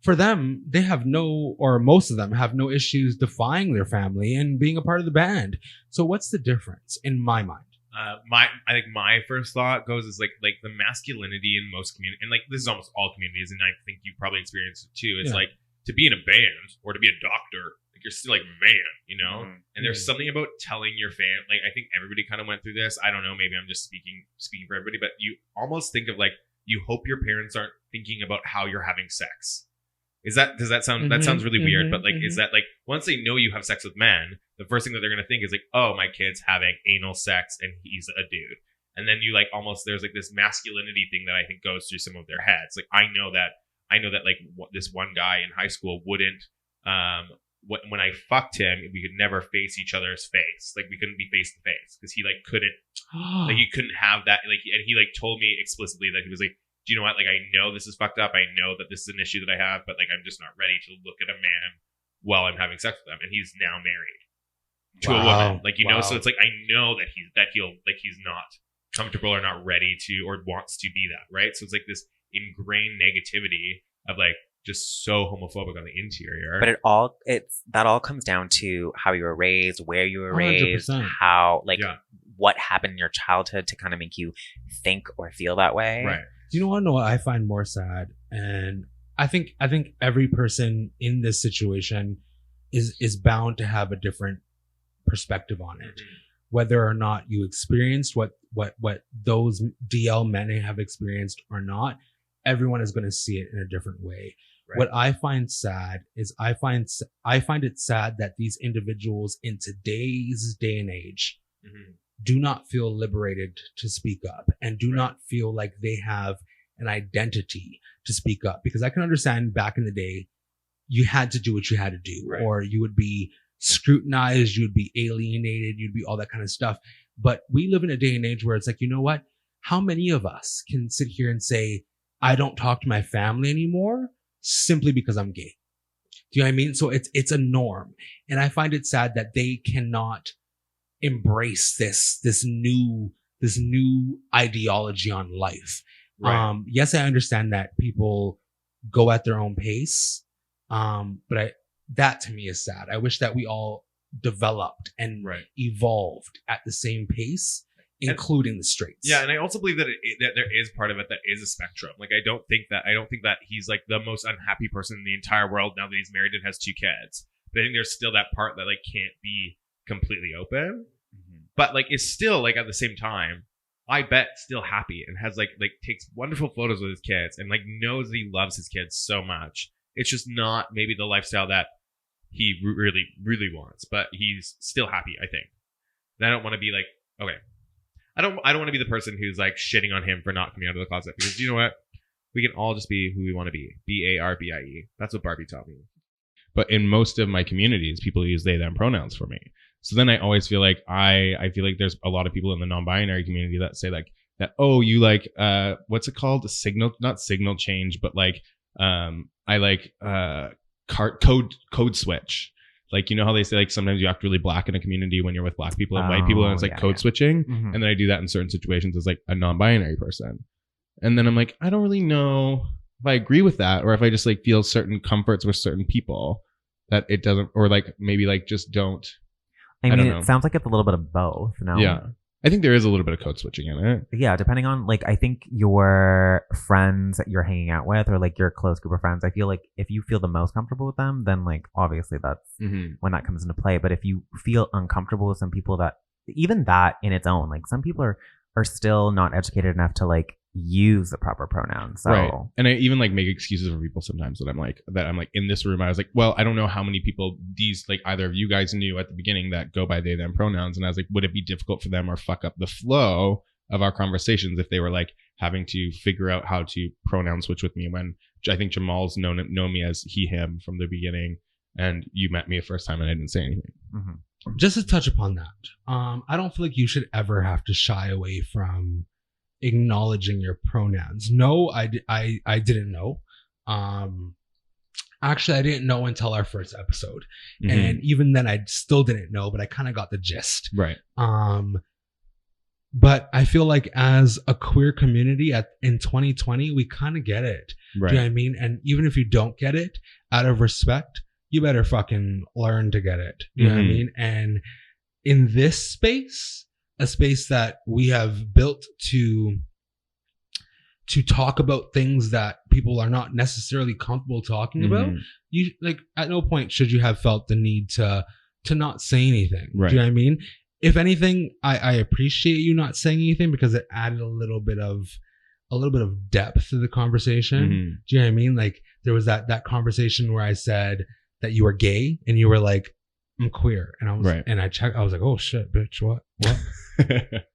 For them, they have most of them have no issues defying their family and being a part of the band. So what's the difference in my mind? I think my first thought goes is like the masculinity in most communities, and like this is almost all communities, and I think you probably experienced it too. It's like to be in a band or to be a doctor, like you're still like a man, And there's something about telling your fan, like I think everybody kind of went through this. I don't know, maybe I'm just speaking for everybody, but you almost think of like you hope your parents aren't thinking about how you're having sex. Does that sound that sounds really weird, but like is that like once they know you have sex with men, the first thing that they're gonna think is like, oh, my kid's having anal sex and he's a dude. And then you like almost there's like this masculinity thing that I think goes through some of their heads. Like I know that like this one guy in high school wouldn't when I fucked him, we could never face each other's face. Like we couldn't be face to face because he like couldn't like he couldn't have that like, and he like told me explicitly that he was like, do you know what? Like, I know this is fucked up. I know that this is an issue that I have, but like, I'm just not ready to look at a man while I'm having sex with them. And he's now married. to a Wow. woman. Like, you know, Wow. so it's like, I know that he's not comfortable or not ready to, or wants to be that, right? So it's like this ingrained negativity of like just so homophobic on the interior. But that all comes down to how you were raised, where you were raised, 100%. how like Yeah. what happened in your childhood to kind of make you think or feel that way. Right. Do you know what I find more sad? And I think every person in this situation is bound to have a different perspective on it. Mm-hmm. Whether or not you experienced what those DL men have experienced or not, everyone is going to see it in a different way. Right. What I find sad is I find it sad that these individuals in today's day and age Mm-hmm. do not feel liberated to speak up and do not feel like they have an identity to speak up. Because I can understand back in the day, you had to do what you had to do, Right. or you would be scrutinized, you would be alienated, you'd be all that kind of stuff. But we live in a day and age where it's like, you know what? How many of us can sit here and say, I don't talk to my family anymore simply because I'm gay? Do you know what I mean? So it's a norm. And I find it sad that they cannot embrace this new ideology on life. Right. Yes, I understand that people go at their own pace. But that to me is sad. I wish that we all developed and Right. evolved at the same pace, including the straights. Yeah, and I also believe that that there is part of it that is a spectrum. Like, I don't think that he's like the most unhappy person in the entire world now that he's married and has 2 kids. But I think there's still that part that like can't be completely open, but like is still like at the same time, I bet still happy and has like takes wonderful photos with his kids and like knows that he loves his kids so much. It's just not maybe the lifestyle that he really, really wants, but he's still happy, I think. And I don't want to be like, okay, I don't want to be the person who's like shitting on him for not coming out of the closet, because you know what? We can all just be who we want to be. BARBIE. That's what Barbie taught me. But in most of my communities, people use they, them pronouns for me. So then I always feel like I feel like there's a lot of people in the non-binary community that say like that, oh, you like, what's it called? Not signal change, but like, I like, code switch. Like, you know how they say like sometimes you act really black in a community when you're with black people and white people, and it's like code switching. Mm-hmm. And then I do that in certain situations as like a non-binary person. And then I'm like, I don't really know if I agree with that, or if I just like feel certain comforts with certain people that it doesn't, or like maybe like just don't. I mean, don't know. it sounds like it's a little bit of both. No? Yeah. I think there is a little bit of code switching in it. Yeah, depending on like, I think your friends that you're hanging out with, or like your close group of friends, I feel like if you feel the most comfortable with them, then like obviously that's when that comes into play. But if you feel uncomfortable with some people, that even that in its own, like some people are still not educated enough to like use the proper pronouns. So Right. And I even like make excuses for people sometimes that I'm like in this room. I was like, well, I don't know how many people these like either of you guys knew at the beginning that go by they, them pronouns. And I was like, would it be difficult for them or fuck up the flow of our conversations if they were like having to figure out how to pronoun switch with me, when I think Jamall's known me as he, him from the beginning, and you met me the first time and I didn't say anything. Mm-hmm. Just to touch upon that, I don't feel like you should ever have to shy away from acknowledging your pronouns. No, I didn't know. Actually, I didn't know until our first episode. Mm-hmm. And even then I still didn't know, but I kind of got the gist. Right. But I feel like as a queer community in 2020, we kind of get it. Right. Do you know what I mean? And even if you don't get it, out of respect, you better fucking learn to get it. You know what I mean? And in this space, a space that we have built to talk about things that people are not necessarily comfortable talking about, you like at no point should you have felt the need to not say anything. Right. Do you know what I mean? If anything, I appreciate you not saying anything, because it added a little bit of depth to the conversation. Do you know what I mean? Like there was that conversation where I said that you were gay and you were like, I'm queer. And I was and I checked, I was like, oh shit, bitch, what?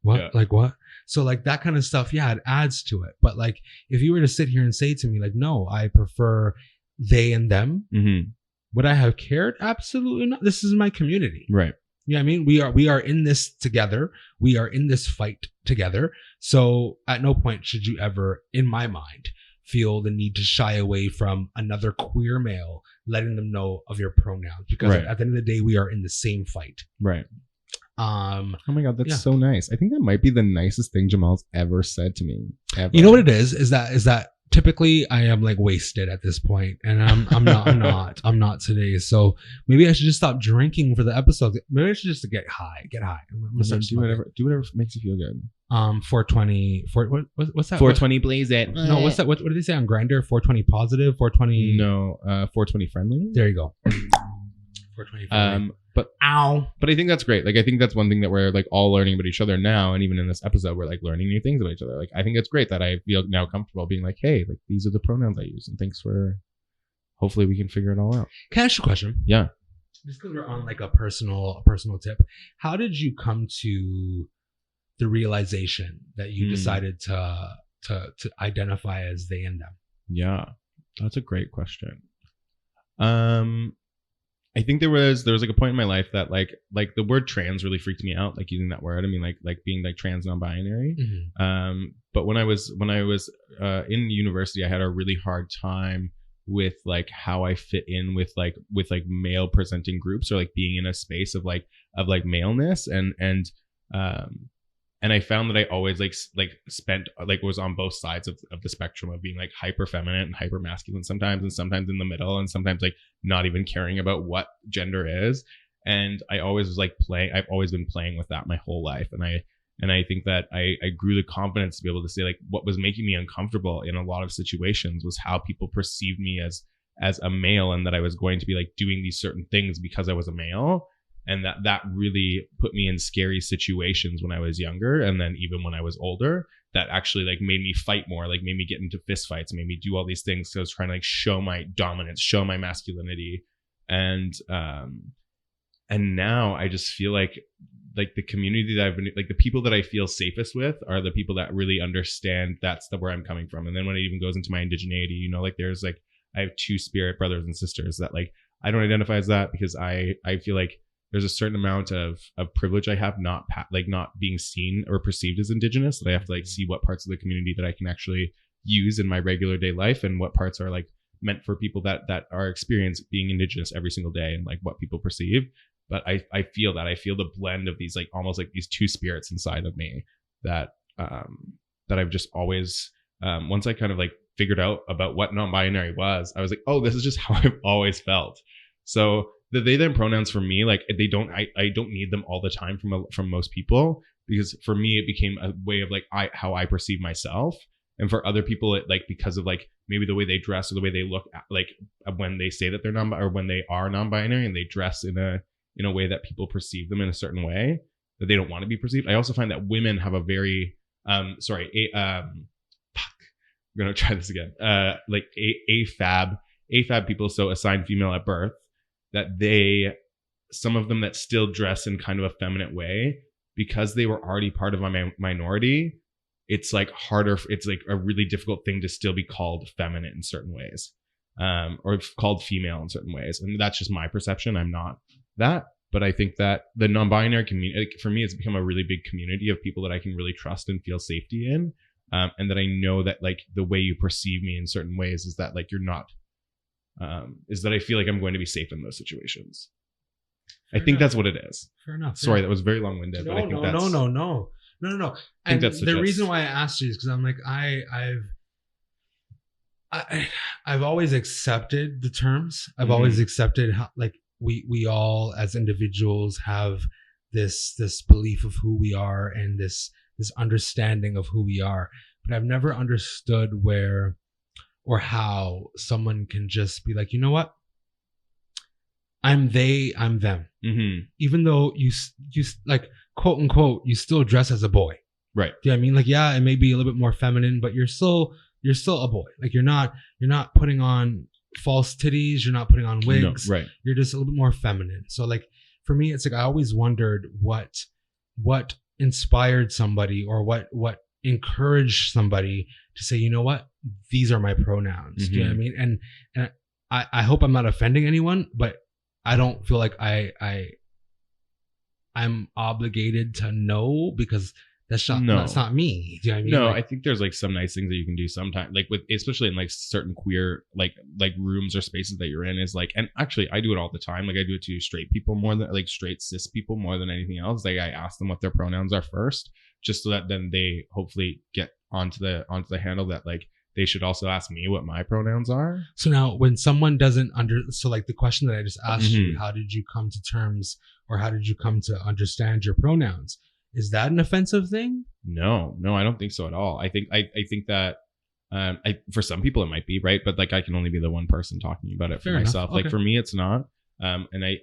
What? Yeah. Like what? So like that kind of stuff, yeah, it adds to it. But like if you were to sit here and say to me like, no, I prefer they and them, would I have cared? Absolutely not. This is my community. Right. Yeah, I mean, we are in this together. We are in this fight together. So at no point should you ever, in my mind, feel the need to shy away from another queer male letting them know of your pronouns, because Right. at the end of the day, we are in the same fight. Right. Oh my God, that's yeah. so nice. I think that might be the nicest thing Jamaal's ever said to me. Ever. You know what it is that typically I am like wasted at this point, and I'm not today. So maybe I should just stop drinking for the episode. Maybe I should just get high. I'm gonna start do whatever makes you feel good. 420. What's that? 420 blaze it. No, what's that? What did they say on Grindr? 420 positive. 420. No, 420 friendly. There you go. 420 friendly. But ow. But I think that's great. Like, I think that's one thing that we're like all learning about each other now, and even in this episode, we're like learning new things about each other. Like, I think it's great that I feel now comfortable being like, hey, like these are the pronouns I use, and thanks for. Hopefully, we can figure it all out. Can I ask you a question? Yeah. Just because we're on like a personal tip, how did you come to the realization that you decided to identify as they and them? Yeah, that's a great question. I think there was like a point in my life that like the word trans really freaked me out, like using that word. I mean, like being like trans non-binary. Mm-hmm. But when I was in university, I had a really hard time with like how I fit in with male presenting groups, or like being in a space of maleness, and I found that I always spent was on both sides of the spectrum of being like hyper feminine and hyper masculine sometimes, and sometimes in the middle, and sometimes like not even caring about what gender is. And I always was like I've always been playing with that my whole life. And I think that I grew the confidence to be able to say like what was making me uncomfortable in a lot of situations was how people perceived me as a male, and that I was going to be like doing these certain things because I was a male. And that really put me in scary situations when I was younger, and then even when I was older, that actually like made me fight more, like made me get into fist fights, made me do all these things. So I was trying to like show my dominance, show my masculinity, and now I just feel like the community that I've been, like the people that I feel safest with are the people that really understand that's where I'm coming from. And then when it even goes into my indigeneity, you know, like there's like I have two spirit brothers and sisters that like I don't identify as that because I feel like there's a certain amount of privilege I have not being seen or perceived as indigenous, that I have to like see what parts of the community that I can actually use in my regular day life, and what parts are like meant for people that are experienced being indigenous every single day, and like what people perceive. But I feel the blend of these like almost like these two spirits inside of me that I've just always once I kind of like figured out about what non-binary was, I was like, oh, this is just how I've always felt. So the they them pronouns for me, like I don't need them all the time from most people, because for me it became a way of like how I perceive myself. And for other people, it like because of like maybe the way they dress or the way they look, like when they say that they're when they are non-binary and they dress in a way that people perceive them in a certain way that they don't want to be perceived. I also find that women have a very I'm gonna try this again. Like AFAB people, so assigned female at birth, that some of them that still dress in kind of a feminine way, because they were already part of my minority. It's like harder. It's like a really difficult thing to still be called feminine in certain ways, or called female in certain ways. And that's just my perception. I'm not that, but I think that the non-binary community, for me, it's become a really big community of people that I can really trust and feel safety in. And that I know that like the way you perceive me in certain ways is that like you're not, is that I feel like I'm going to be safe in those situations. I think that's what it is. Fair enough. Sorry, that was very long-winded. But I think that's No. I think And that's the reason why I asked you is because I'm like I've always accepted the terms. I've always accepted how like we all as individuals have this belief of who we are and this understanding of who we are, but I've never understood where or how someone can just be like, you know what, I'm they, I'm them. Even though you like quote unquote you still dress as a boy, right? Yeah, I mean, like, yeah, it may be a little bit more feminine, but you're still a boy. Like you're not putting on false titties, you're not putting on wigs, no, right? You're just a little bit more feminine. So like for me, it's like I always wondered what inspired somebody or what encouraged somebody to say, you know what, these are my pronouns. Do you know what I mean? And I hope I'm not offending anyone, but I don't feel like I'm obligated to know, because That's No. that's not me. Do you know what I mean? No, Like, I think there's like some nice things that you can do sometimes, like with especially in like certain queer like rooms or spaces that you're in is like, and actually I do it all the time. Like I do it to straight people more than like straight cis people more than anything else. Like I ask them what their pronouns are first, just so that then they hopefully get onto the handle that like they should also ask me what my pronouns are. so now when someone doesn't so like the question that I just asked you, how did you come to terms or how did you come to understand your pronouns? Is that an offensive thing? No, I don't think so at all. I think that for some people it might be, right, but like I can only be the one person talking about it for Fair enough. myself. Like Okay. for me, it's not. And I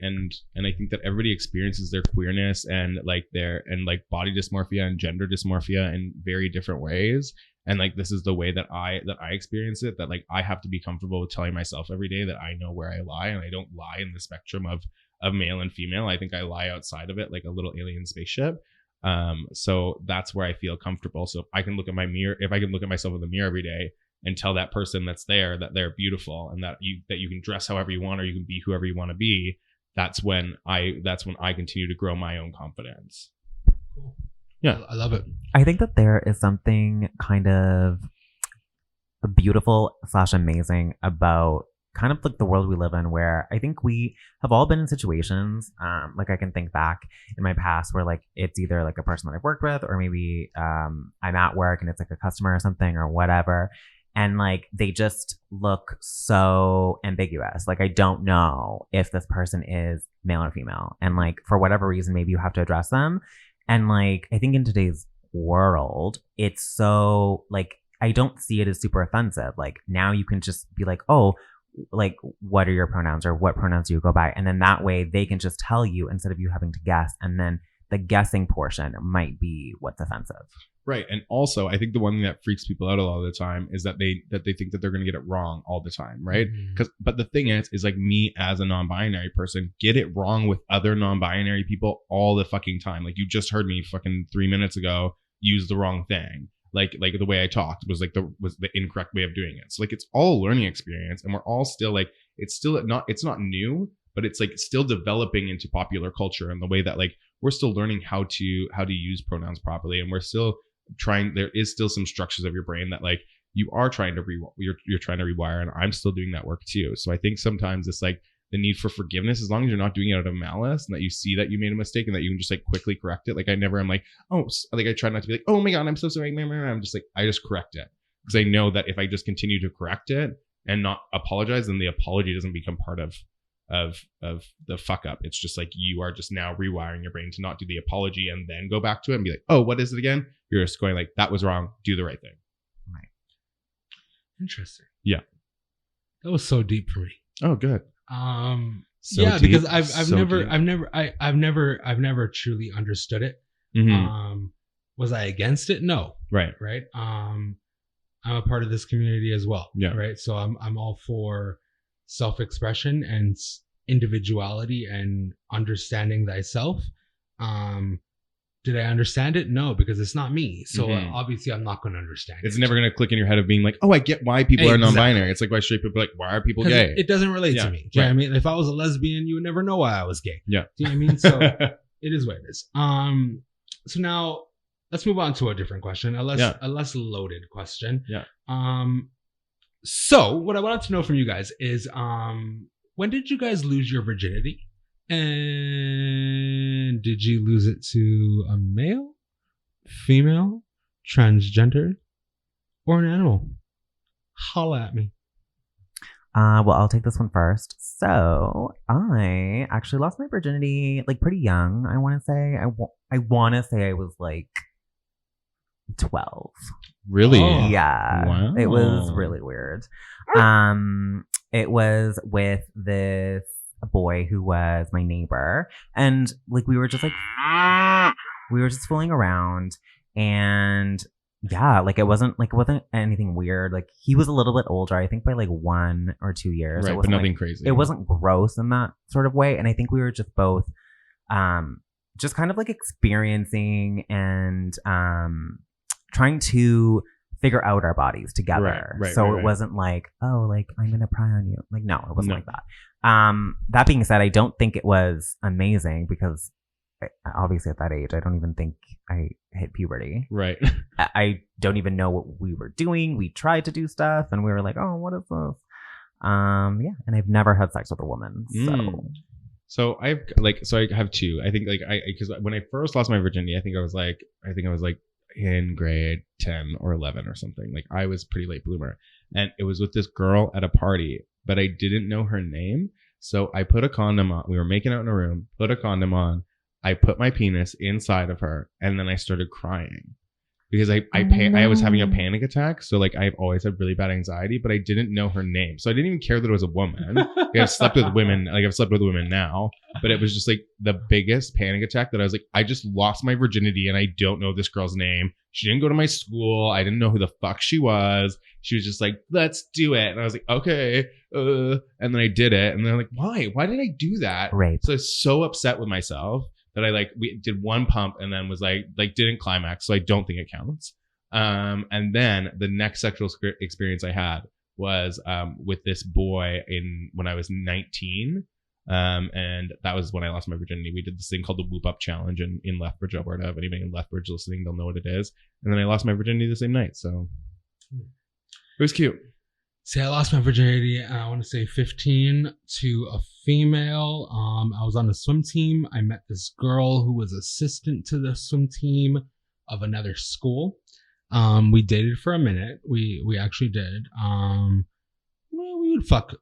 think that everybody experiences their queerness and like their body dysmorphia and gender dysmorphia in very different ways. And like this is the way that I experience it. That like I have to be comfortable with telling myself every day that I know where I lie, and I don't lie in the spectrum of male and female. I think I lie outside of it like a little alien spaceship. So that's where I feel comfortable. So if I can look at myself in the mirror every day and tell that person that's there that they're beautiful and that you can dress however you want or you can be whoever you want to be, that's when I continue to grow my own confidence. Cool. Yeah. I love it. I think that there is something kind of beautiful / amazing about kind of like the world we live in, where I think we have all been in situations, like I can think back in my past where like it's either like a person that I've worked with or maybe I'm at work and it's like a customer or something or whatever. And like they just look so ambiguous. Like I don't know if this person is male or female. And like for whatever reason, maybe you have to address them. And like I think in today's world, it's so like I don't see it as super offensive. Like now you can just be like, oh, like what are your pronouns or what pronouns do you go by? And then that way they can just tell you instead of you having to guess. And then the guessing portion might be what's offensive. Right. And also I think the one thing that freaks people out a lot of the time is that they think that they're going to get it wrong all the time. Right. But the thing is like me as a non-binary person get it wrong with other non-binary people all the fucking time. Like you just heard me fucking 3 minutes ago use the wrong thing. Like the way I talked was the incorrect way of doing it. So like it's all a learning experience, and we're all still like it's not new, but it's like still developing into popular culture and the way that like we're still learning how to use pronouns properly, and we're still trying. There is still some structures of your brain that like you are trying to you're trying to rewire, and I'm still doing that work too. So I think sometimes it's like the need for forgiveness, as long as you're not doing it out of malice and that you see that you made a mistake and that you can just like quickly correct it. Like I never am like, oh, like I try not to be like, oh my God, I'm so sorry. I'm just like, I just correct it because I know that if I just continue to correct it and not apologize, then the apology doesn't become part of the fuck up. It's just like you are just now rewiring your brain to not do the apology and then go back to it and be like, oh, what is it again? You're just going like, that was wrong. Do the right thing. Right. Interesting. Yeah. That was so deep for me. Oh, good. So yeah, deep, because I've so never deep. I've never truly understood it. Was I against it? No. Right. I'm a part of this community as well. Yeah. Right. So I'm all for self-expression and individuality and understanding thyself. Did I understand it? No, because it's not me. So obviously I'm not going to understand It's it. never going to click in your head of being like, oh, I get why people are Exactly. non-binary. It's like why straight people are like, why are people gay? It doesn't relate Yeah, to me. Do you know what I mean? If I was a lesbian, you would never know why I was gay. Yeah. Do you know what I mean? So it is what it is. So now let's move on to a different question, a less loaded question. Yeah. So what I wanted to know from you guys is, when did you guys lose your virginity? And did you lose it to a male, female, transgender, or an animal? Holla at me. Well, I'll take this one first. So I actually lost my virginity like pretty young. I want to say I want to say I was like 12. Really? Oh. Yeah. Wow. It was really weird. It was with this boy who was my neighbor, and like we were just fooling around, and yeah, like it wasn't anything weird. Like he was a little bit older, I think by like 1 or 2 years. Right, It but wasn't nothing like, crazy. It wasn't gross in that sort of way, and I think we were just both just kind of like experiencing and trying to figure out our bodies together. Right, so right. it wasn't like, oh, like I'm gonna pry on you. Like no, it wasn't No. like that. That being said, I don't think it was amazing because obviously at that age, I don't even think I hit puberty. Right. I don't even know what we were doing. We tried to do stuff and we were like, oh, what is this? Yeah. And I've never had sex with a woman. So I have two. I think because when I first lost my virginity, I think I was like in grade 10 or 11 or something. Like I was pretty late bloomer, and it was with this girl at a party, but I didn't know her name. So I put a condom on. We were making out in a room, put a condom on. I put my penis inside of her, and then I started crying because I was having a panic attack. So like I've always had really bad anxiety, but I didn't know her name. So I didn't even care that it was a woman. Like, I've slept with women. Like I've slept with women now, but it was just like the biggest panic attack that I was like, I just lost my virginity and I don't know this girl's name. She didn't go to my school. I didn't know who the fuck she was. She was just like, let's do it. And I was like, okay. And then I did it. And they're like, why? Why did I do that? Right. So I was so upset with myself that we did one pump and then was like didn't climax. So I don't think it counts. And then the next sexual experience I had was with this boy when I was 19. And that was when I lost my virginity. We did this thing called the Whoop Up Challenge in Lethbridge, Alberta. If anybody in Lethbridge listening, they'll know what it is. And then I lost my virginity the same night. So it was cute. See, I lost my virginity, I want to say 15 to a female. I was on the swim team. I met this girl who was assistant to the swim team of another school. We dated for a minute. We actually did. We would fuck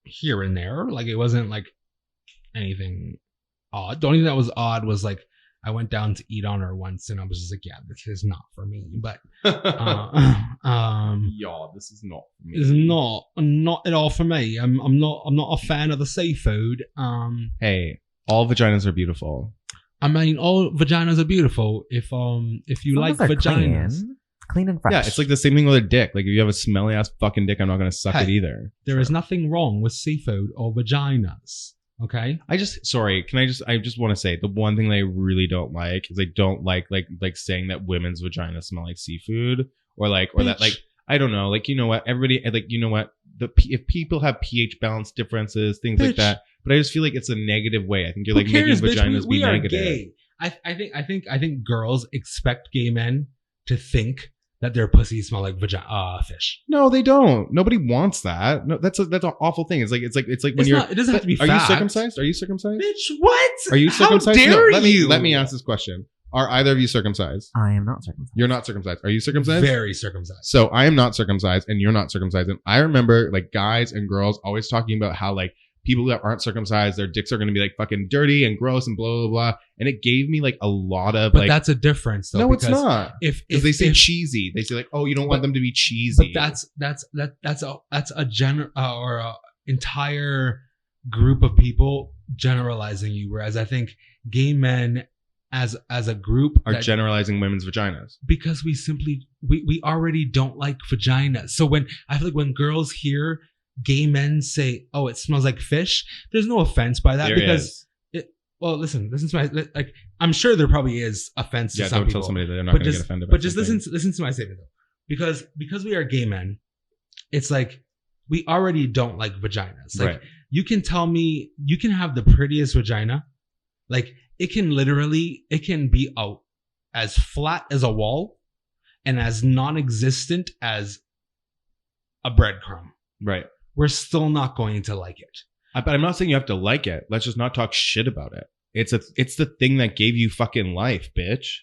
here and there. Like it wasn't like anything odd. The only thing that was odd was like I went down to eat on her once, and I was just like, "Yeah, this is not for me." But y'all, this is not for me. It's not at all for me. I'm not a fan of the seafood. Hey, all vaginas are beautiful. I mean, all vaginas are beautiful if you like vaginas. Clean and fresh. Yeah, it's like the same thing with a dick. Like if you have a smelly ass fucking dick, I'm not gonna suck it either. There is nothing wrong with seafood or vaginas. Okay. I just want to say the one thing that I really don't like is I don't like saying that women's vaginas smell like seafood or that like I don't know, like, you know what, everybody, like, you know what, if people have pH balance differences, things like that, but I just feel like it's a negative way. I think you're like making vaginas be negative. Gay. I think girls expect gay men to think that their pussies smell like fish. No, they don't. Nobody wants that. No, that's an awful thing. It's like when you're. It doesn't have to be. Are you circumcised? Are you circumcised? Bitch, what? Are you circumcised? How dare you? Let me ask this question. Are either of you circumcised? I am not circumcised. You're not circumcised. Are you circumcised? Very circumcised. So I am not circumcised, and you're not circumcised. And I remember like guys and girls always talking about how like people that aren't circumcised, their dicks are going to be like fucking dirty and gross and blah blah blah. And it gave me like a lot of but that's a difference though. No, it's not. If they say cheesy, they say like, oh, you don't want them to be cheesy. But that's a or a entire group of people generalizing you. Whereas I think gay men as a group are generalizing women's vaginas because we already don't like vaginas. So when I feel like when girls hear gay men say, "Oh, it smells like fish," there's no offense by that because well, listen to my like. I'm sure there probably is offense to some people. Yeah, don't tell somebody that they're not going to get offended. But just listen to my statement though, because we are gay men, it's like we already don't like vaginas. Like you can tell me, you can have the prettiest vagina, like it can be out as flat as a wall and as non-existent as a breadcrumb. Right. We're still not going to like it. But I'm not saying you have to like it. Let's just not talk shit about it. It's the thing that gave you fucking life, bitch.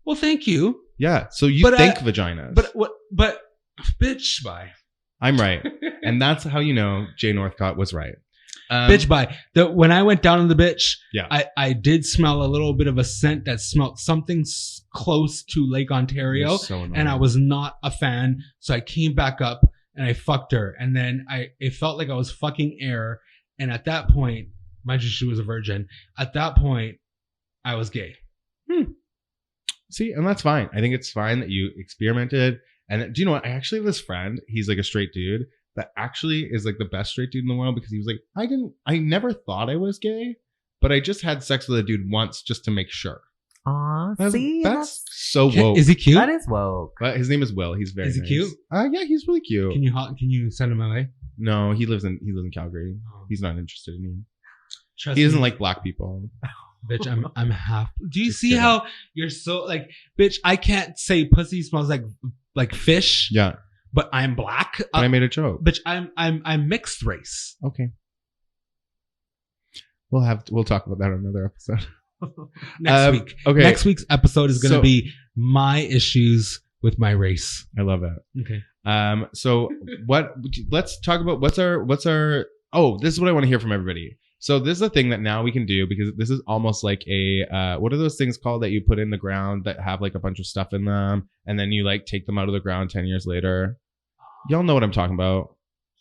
Well, thank you. Yeah. So you think vaginas. But bitch, bye. I'm right. And that's how you know Jay Northcott was right. Bitch, bye. When I went down on the bitch, yeah. I did smell a little bit of a scent that smelled something close to Lake Ontario. So and I was not a fan. So I came back up and I fucked her. And then it felt like I was fucking air. And at that point, mind you, she was a virgin. At that point, I was gay. See, and that's fine. I think it's fine that you experimented. And do you know what? I actually have this friend. He's like a straight dude that actually is like the best straight dude in the world because he was like, I never thought I was gay, but I just had sex with a dude once just to make sure. Aw, see? That's so woke. Is he cute? That is woke. But his name is Will. He's very nice. Is he cute? Yeah, he's really cute. Can you send him away? No, he lives in Calgary. Oh. He's not interested in you. Trust he doesn't me. like black people. Bitch, I'm half. Do you Just see kidding. how you're so like, bitch? I can't say pussy smells like fish, Yeah, but I'm black. but I made a joke. Bitch, I'm mixed race. Okay. We'll talk about that on another episode. Next week. Okay. Next week's episode is going to So- be my issues with my race. I love that. Okay. So let's talk about what's our this is what I want to hear from everybody. So this is a thing that now we can do because this is almost like a what are those things called that you put in the ground that have like a bunch of stuff in them and then you like take them out of the ground 10 years later. Y'all know what I'm talking about.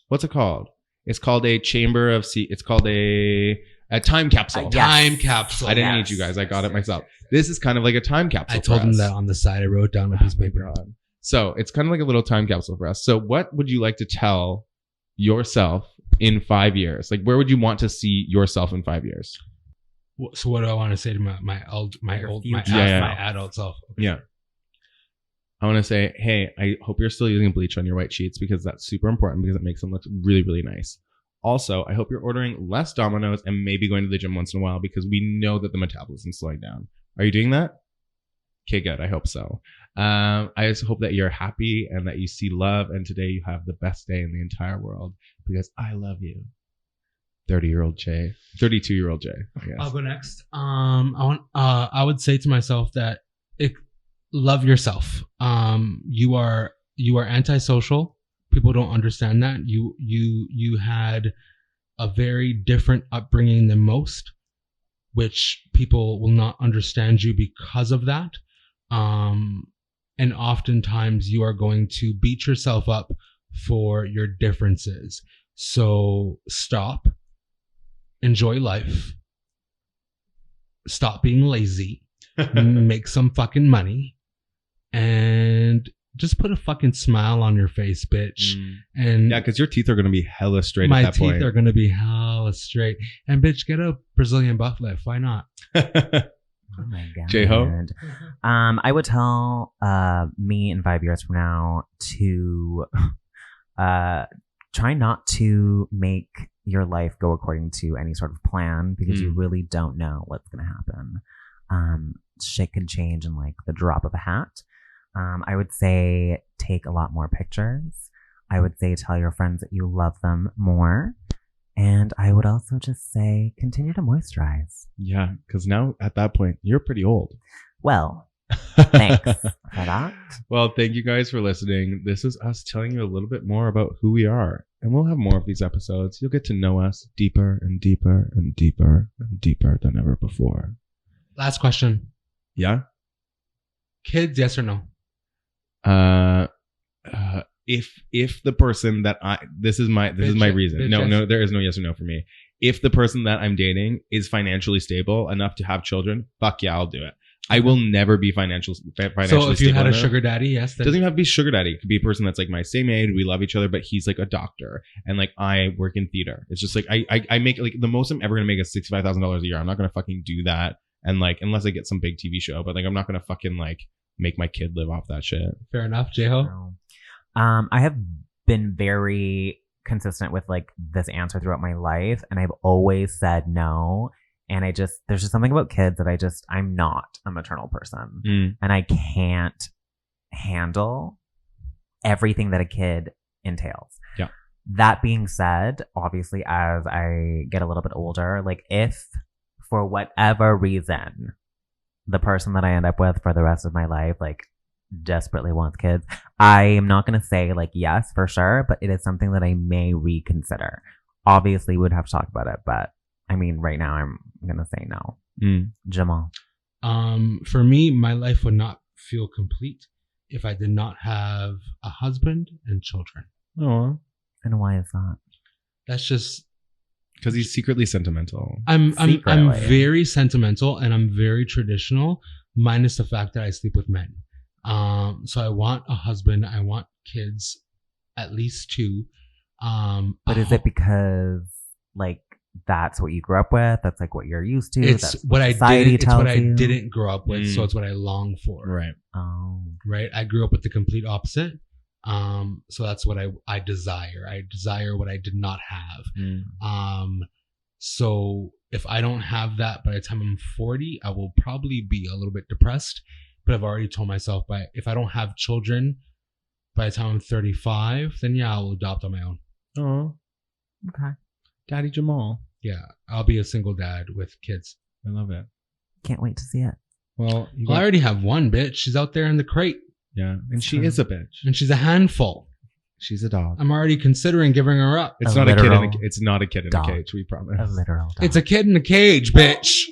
What's it called? It's called a chamber of it's called a time capsule. Yes. Time capsule. I didn't Yes. need you guys. I got it myself. This is kind of like a time capsule. I told for him us. that on the side. I wrote down a piece of paper. God. So it's kind of like a little time capsule for us. So what would you like to tell yourself in 5 years? Like, where would you want to see yourself in 5 years? So what do I want to say to my Yeah. adult self? Okay. Yeah. I want to say, hey, I hope you're still using bleach on your white sheets because that's super important because it makes them look really, really nice. Also, I hope you're ordering less Domino's and maybe going to the gym once in a while because we know that the metabolism's slowing down. Are you doing that? Okay, good. I hope so. I just hope that you're happy and that you see love. And today you have the best day in the entire world because I love you. 32-year-old Jay. I guess. I'll go next. I would say to myself that love yourself. You are antisocial. People don't understand that. You had a very different upbringing than most, which people will not understand you because of that. And oftentimes you are going to beat yourself up for your differences. So stop. Enjoy life. Stop being lazy. Make some fucking money. And just put a fucking smile on your face, bitch. And Yeah, because your teeth are going to be hella straight my at that teeth point. are going to be hella straight. And bitch, get a Brazilian butt lift. Why not? Oh my god. J-Ho? I would tell me in 5 years from now to try not to make your life go according to any sort of plan because you really don't know what's going to happen. Shit can change in like the drop of a hat. I would say take a lot more pictures. I would say tell your friends that you love them more. And I would also just say continue to moisturize. Yeah, because now at that point, you're pretty old. Well, thanks for that. Well, thank you guys for listening. This is us telling you a little bit more about who we are. And we'll have more of these episodes. You'll get to know us deeper and deeper and deeper and deeper than ever before. Last question. Yeah? Kids, yes or no? If the person that this is my reason. No, there is no yes or no for me. If the person that I'm dating is financially stable enough to have children, fuck yeah, I'll do it. I will never be financially So if stable you had a enough. sugar daddy, yes. It doesn't even have to be sugar daddy. It could be a person that's like my same age. We love each other, but he's like a doctor, and like I work in theater. It's just like I make like the most I'm ever gonna make is $65,000 a year. I'm not gonna fucking do that, and like unless I get some big TV show, but like I'm not gonna fucking like make my kid live off that shit. Fair enough, J-Ho. No. I have been very consistent with like this answer throughout my life, and I've always said no. And there's just something about kids that I'm not a maternal person. And I can't handle everything that a kid entails. Yeah. That being said, obviously, as I get a little bit older, like if for whatever reason, the person that I end up with for the rest of my life, like desperately wants kids, I am not going to say like yes for sure, but it is something that I may reconsider. Obviously, we would have to talk about it, but I mean, right now I'm going to say no. Jamall. For me, my life would not feel complete if I did not have a husband and children. Oh, And why is that? That's just because he's secretly sentimental. I'm Secretly. very sentimental and I'm very traditional, minus the fact that I sleep with men. So I want a husband. I want kids, at least 2. But is it because like that's what you grew up with? That's like what you're used to? It's That's what I society didn't. It's what tells I you? didn't grow up with, so it's what I long for. Right. Oh. Right. I grew up with the complete opposite. So that's what I desire. I desire what I did not have. So if I don't have that by the time I'm 40, I will probably be a little bit depressed. But I've already told myself, if I don't have children by the time I'm 35, then yeah, I'll adopt on my own. Oh, Okay. Daddy Jamall. Yeah, I'll be a single dad with kids. I love it. Can't wait to see it. Well, I already have one bitch. She's out there in the crate. yeah, and she is a bitch. And she's a handful. She's a dog. I'm already considering giving her up. It's A not a kid in literal it's not a kid in dog. a cage. We promise. A literal dog. It's a kid in a cage, bitch.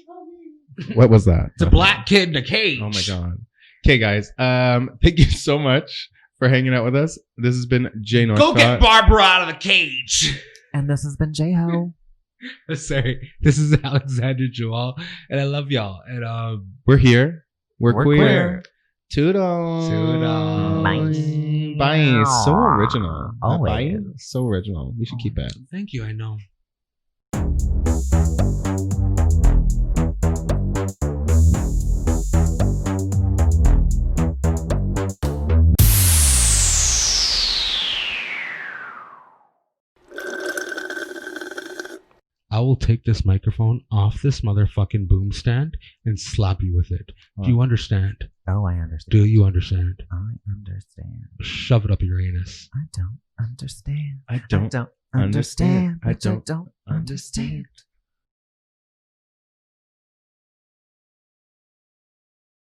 What was that? It's a black kid in a cage. Oh my god. Okay, guys. Thank you so much for hanging out with us. This has been Jay Northcott. Go get Barbara out of the cage. And this has been J-Ho. Sorry, this is Alexander Jamall, and I love y'all. And We're here. We're queer. queer. Toodles. Toodles. Bye. Bye. So original. That Always. bye. So original. We should keep it. thank you. I know. I will take this microphone off this motherfucking boom stand and slap you with it. Do you understand? Oh, I understand. Do you understand? I understand. Shove it up your anus. I don't understand. I don't understand. understand. I don't understand.